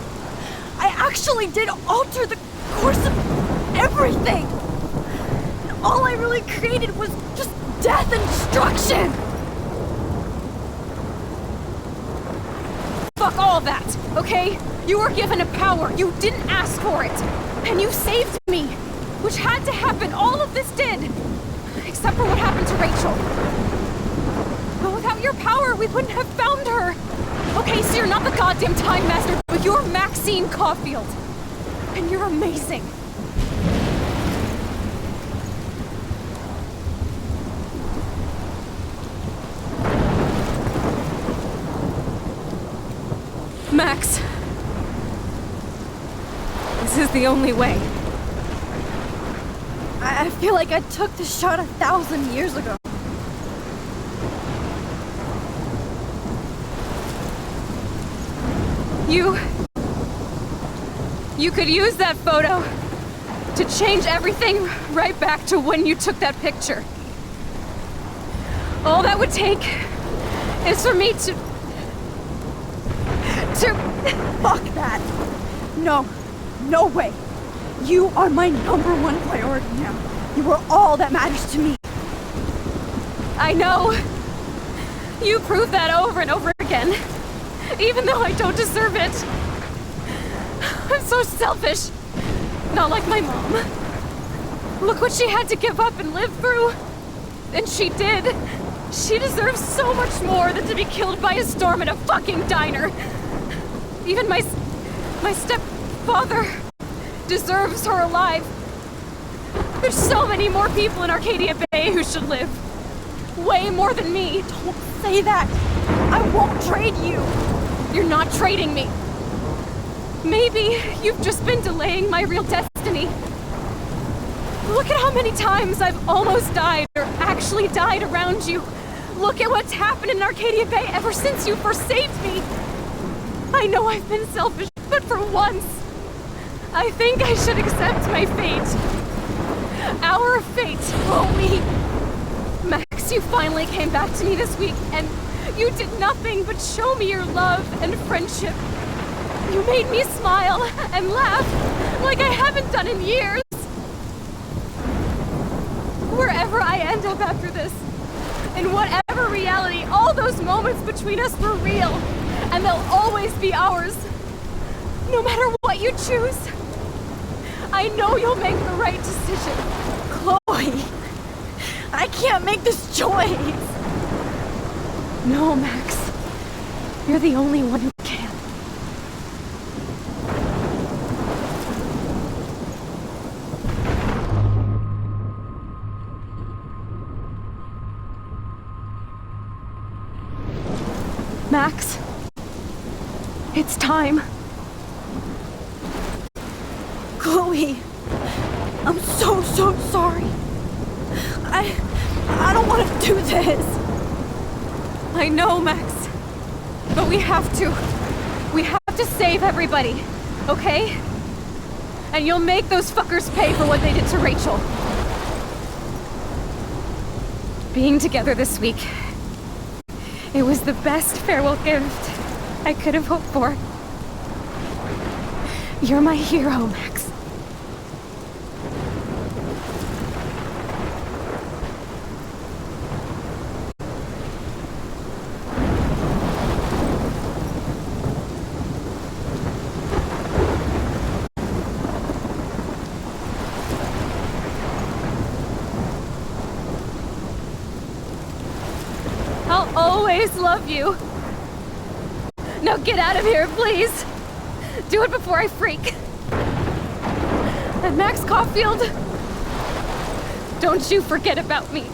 I actually did alter the course of everything. And all I really created was just death and destruction. Fuck all of that, okay? You were given a power. You didn't ask for it. And you saved me, which had to happen. All of this did. Except for what happened to Rachel. But without your power, we wouldn't have found her. Okay, so you're not the goddamn Time Master, but you're Maxine Caulfield. And you're amazing. Max. This is the only way. I I feel like I took the shot 1,000 years ago. You could use that photo to change everything right back to when you took that picture. All that would take is for me to... Fuck that! No, no way. You are my #1 priority now. You are all that matters to me. I know. You prove that over and over again, even though I don't deserve it. I'm so selfish. Not like my mom. Look what she had to give up and live through. And she did. She deserves so much more than to be killed by a storm in a fucking diner. Even my stepfather deserves her alive. There's so many more people in Arcadia Bay who should live. Way more than me. Don't say that. I won't trade you. You're not trading me. Maybe you've just been delaying my real destiny. Look at how many times I've almost died or actually died around you. Look at what's happened in Arcadia Bay ever since you first saved me. I know I've been selfish, but for once, I think I should accept my fate. Our fate, Chloe. Max, you finally came back to me this week, and you did nothing but show me your love and friendship. You made me smile and laugh like I haven't done in years. Wherever I end up after this, in whatever reality, all those moments between us were real, and they'll always be ours. No matter what you choose, I know you'll make the right decision. Chloe, I can't make this choice. No, Max. You're the only one who can. Max, it's time. Chloe, I'm so sorry. I don't want to do this. I know, Max. But we have to. We have to save everybody, okay? And you'll make those fuckers pay for what they did to Rachel. Being together this week, it was the best farewell gift I could have hoped for. You're my hero, Max. I'll always love you. Now get out of here, please. Do it before I freak. And Max Caulfield, don't you forget about me.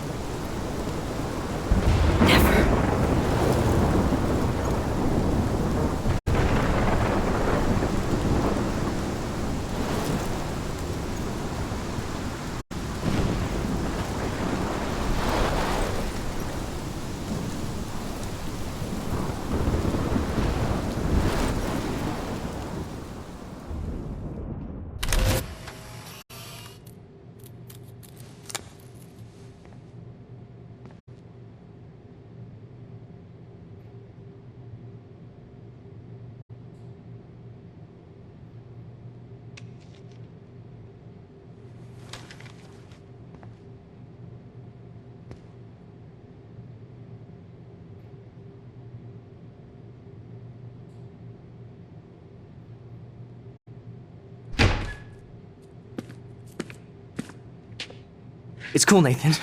It's cool, Nathan.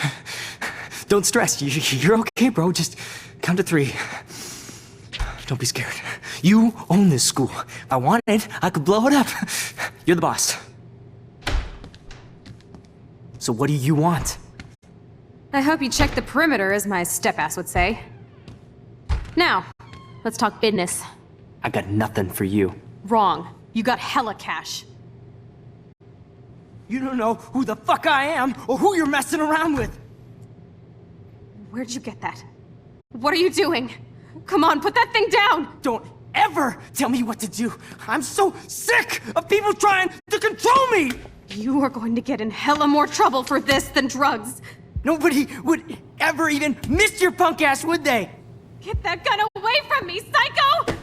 Don't stress. You're okay, bro. Just count to 3. Don't be scared. You own this school. If I wanted, I could blow it up. You're the boss. So what do you want? I hope you checked the perimeter, as my step-ass would say. Now, let's talk business. I got nothing for you. Wrong. You got hella cash. You don't know who the fuck I am or who you're messing around with. Where'd you get that? What are you doing? Come on, put that thing down! Don't ever tell me what to do. I'm so sick of people trying to control me! You are going to get in hella more trouble for this than drugs. Nobody would ever even miss your punk ass, would they? Get that gun away from me, psycho!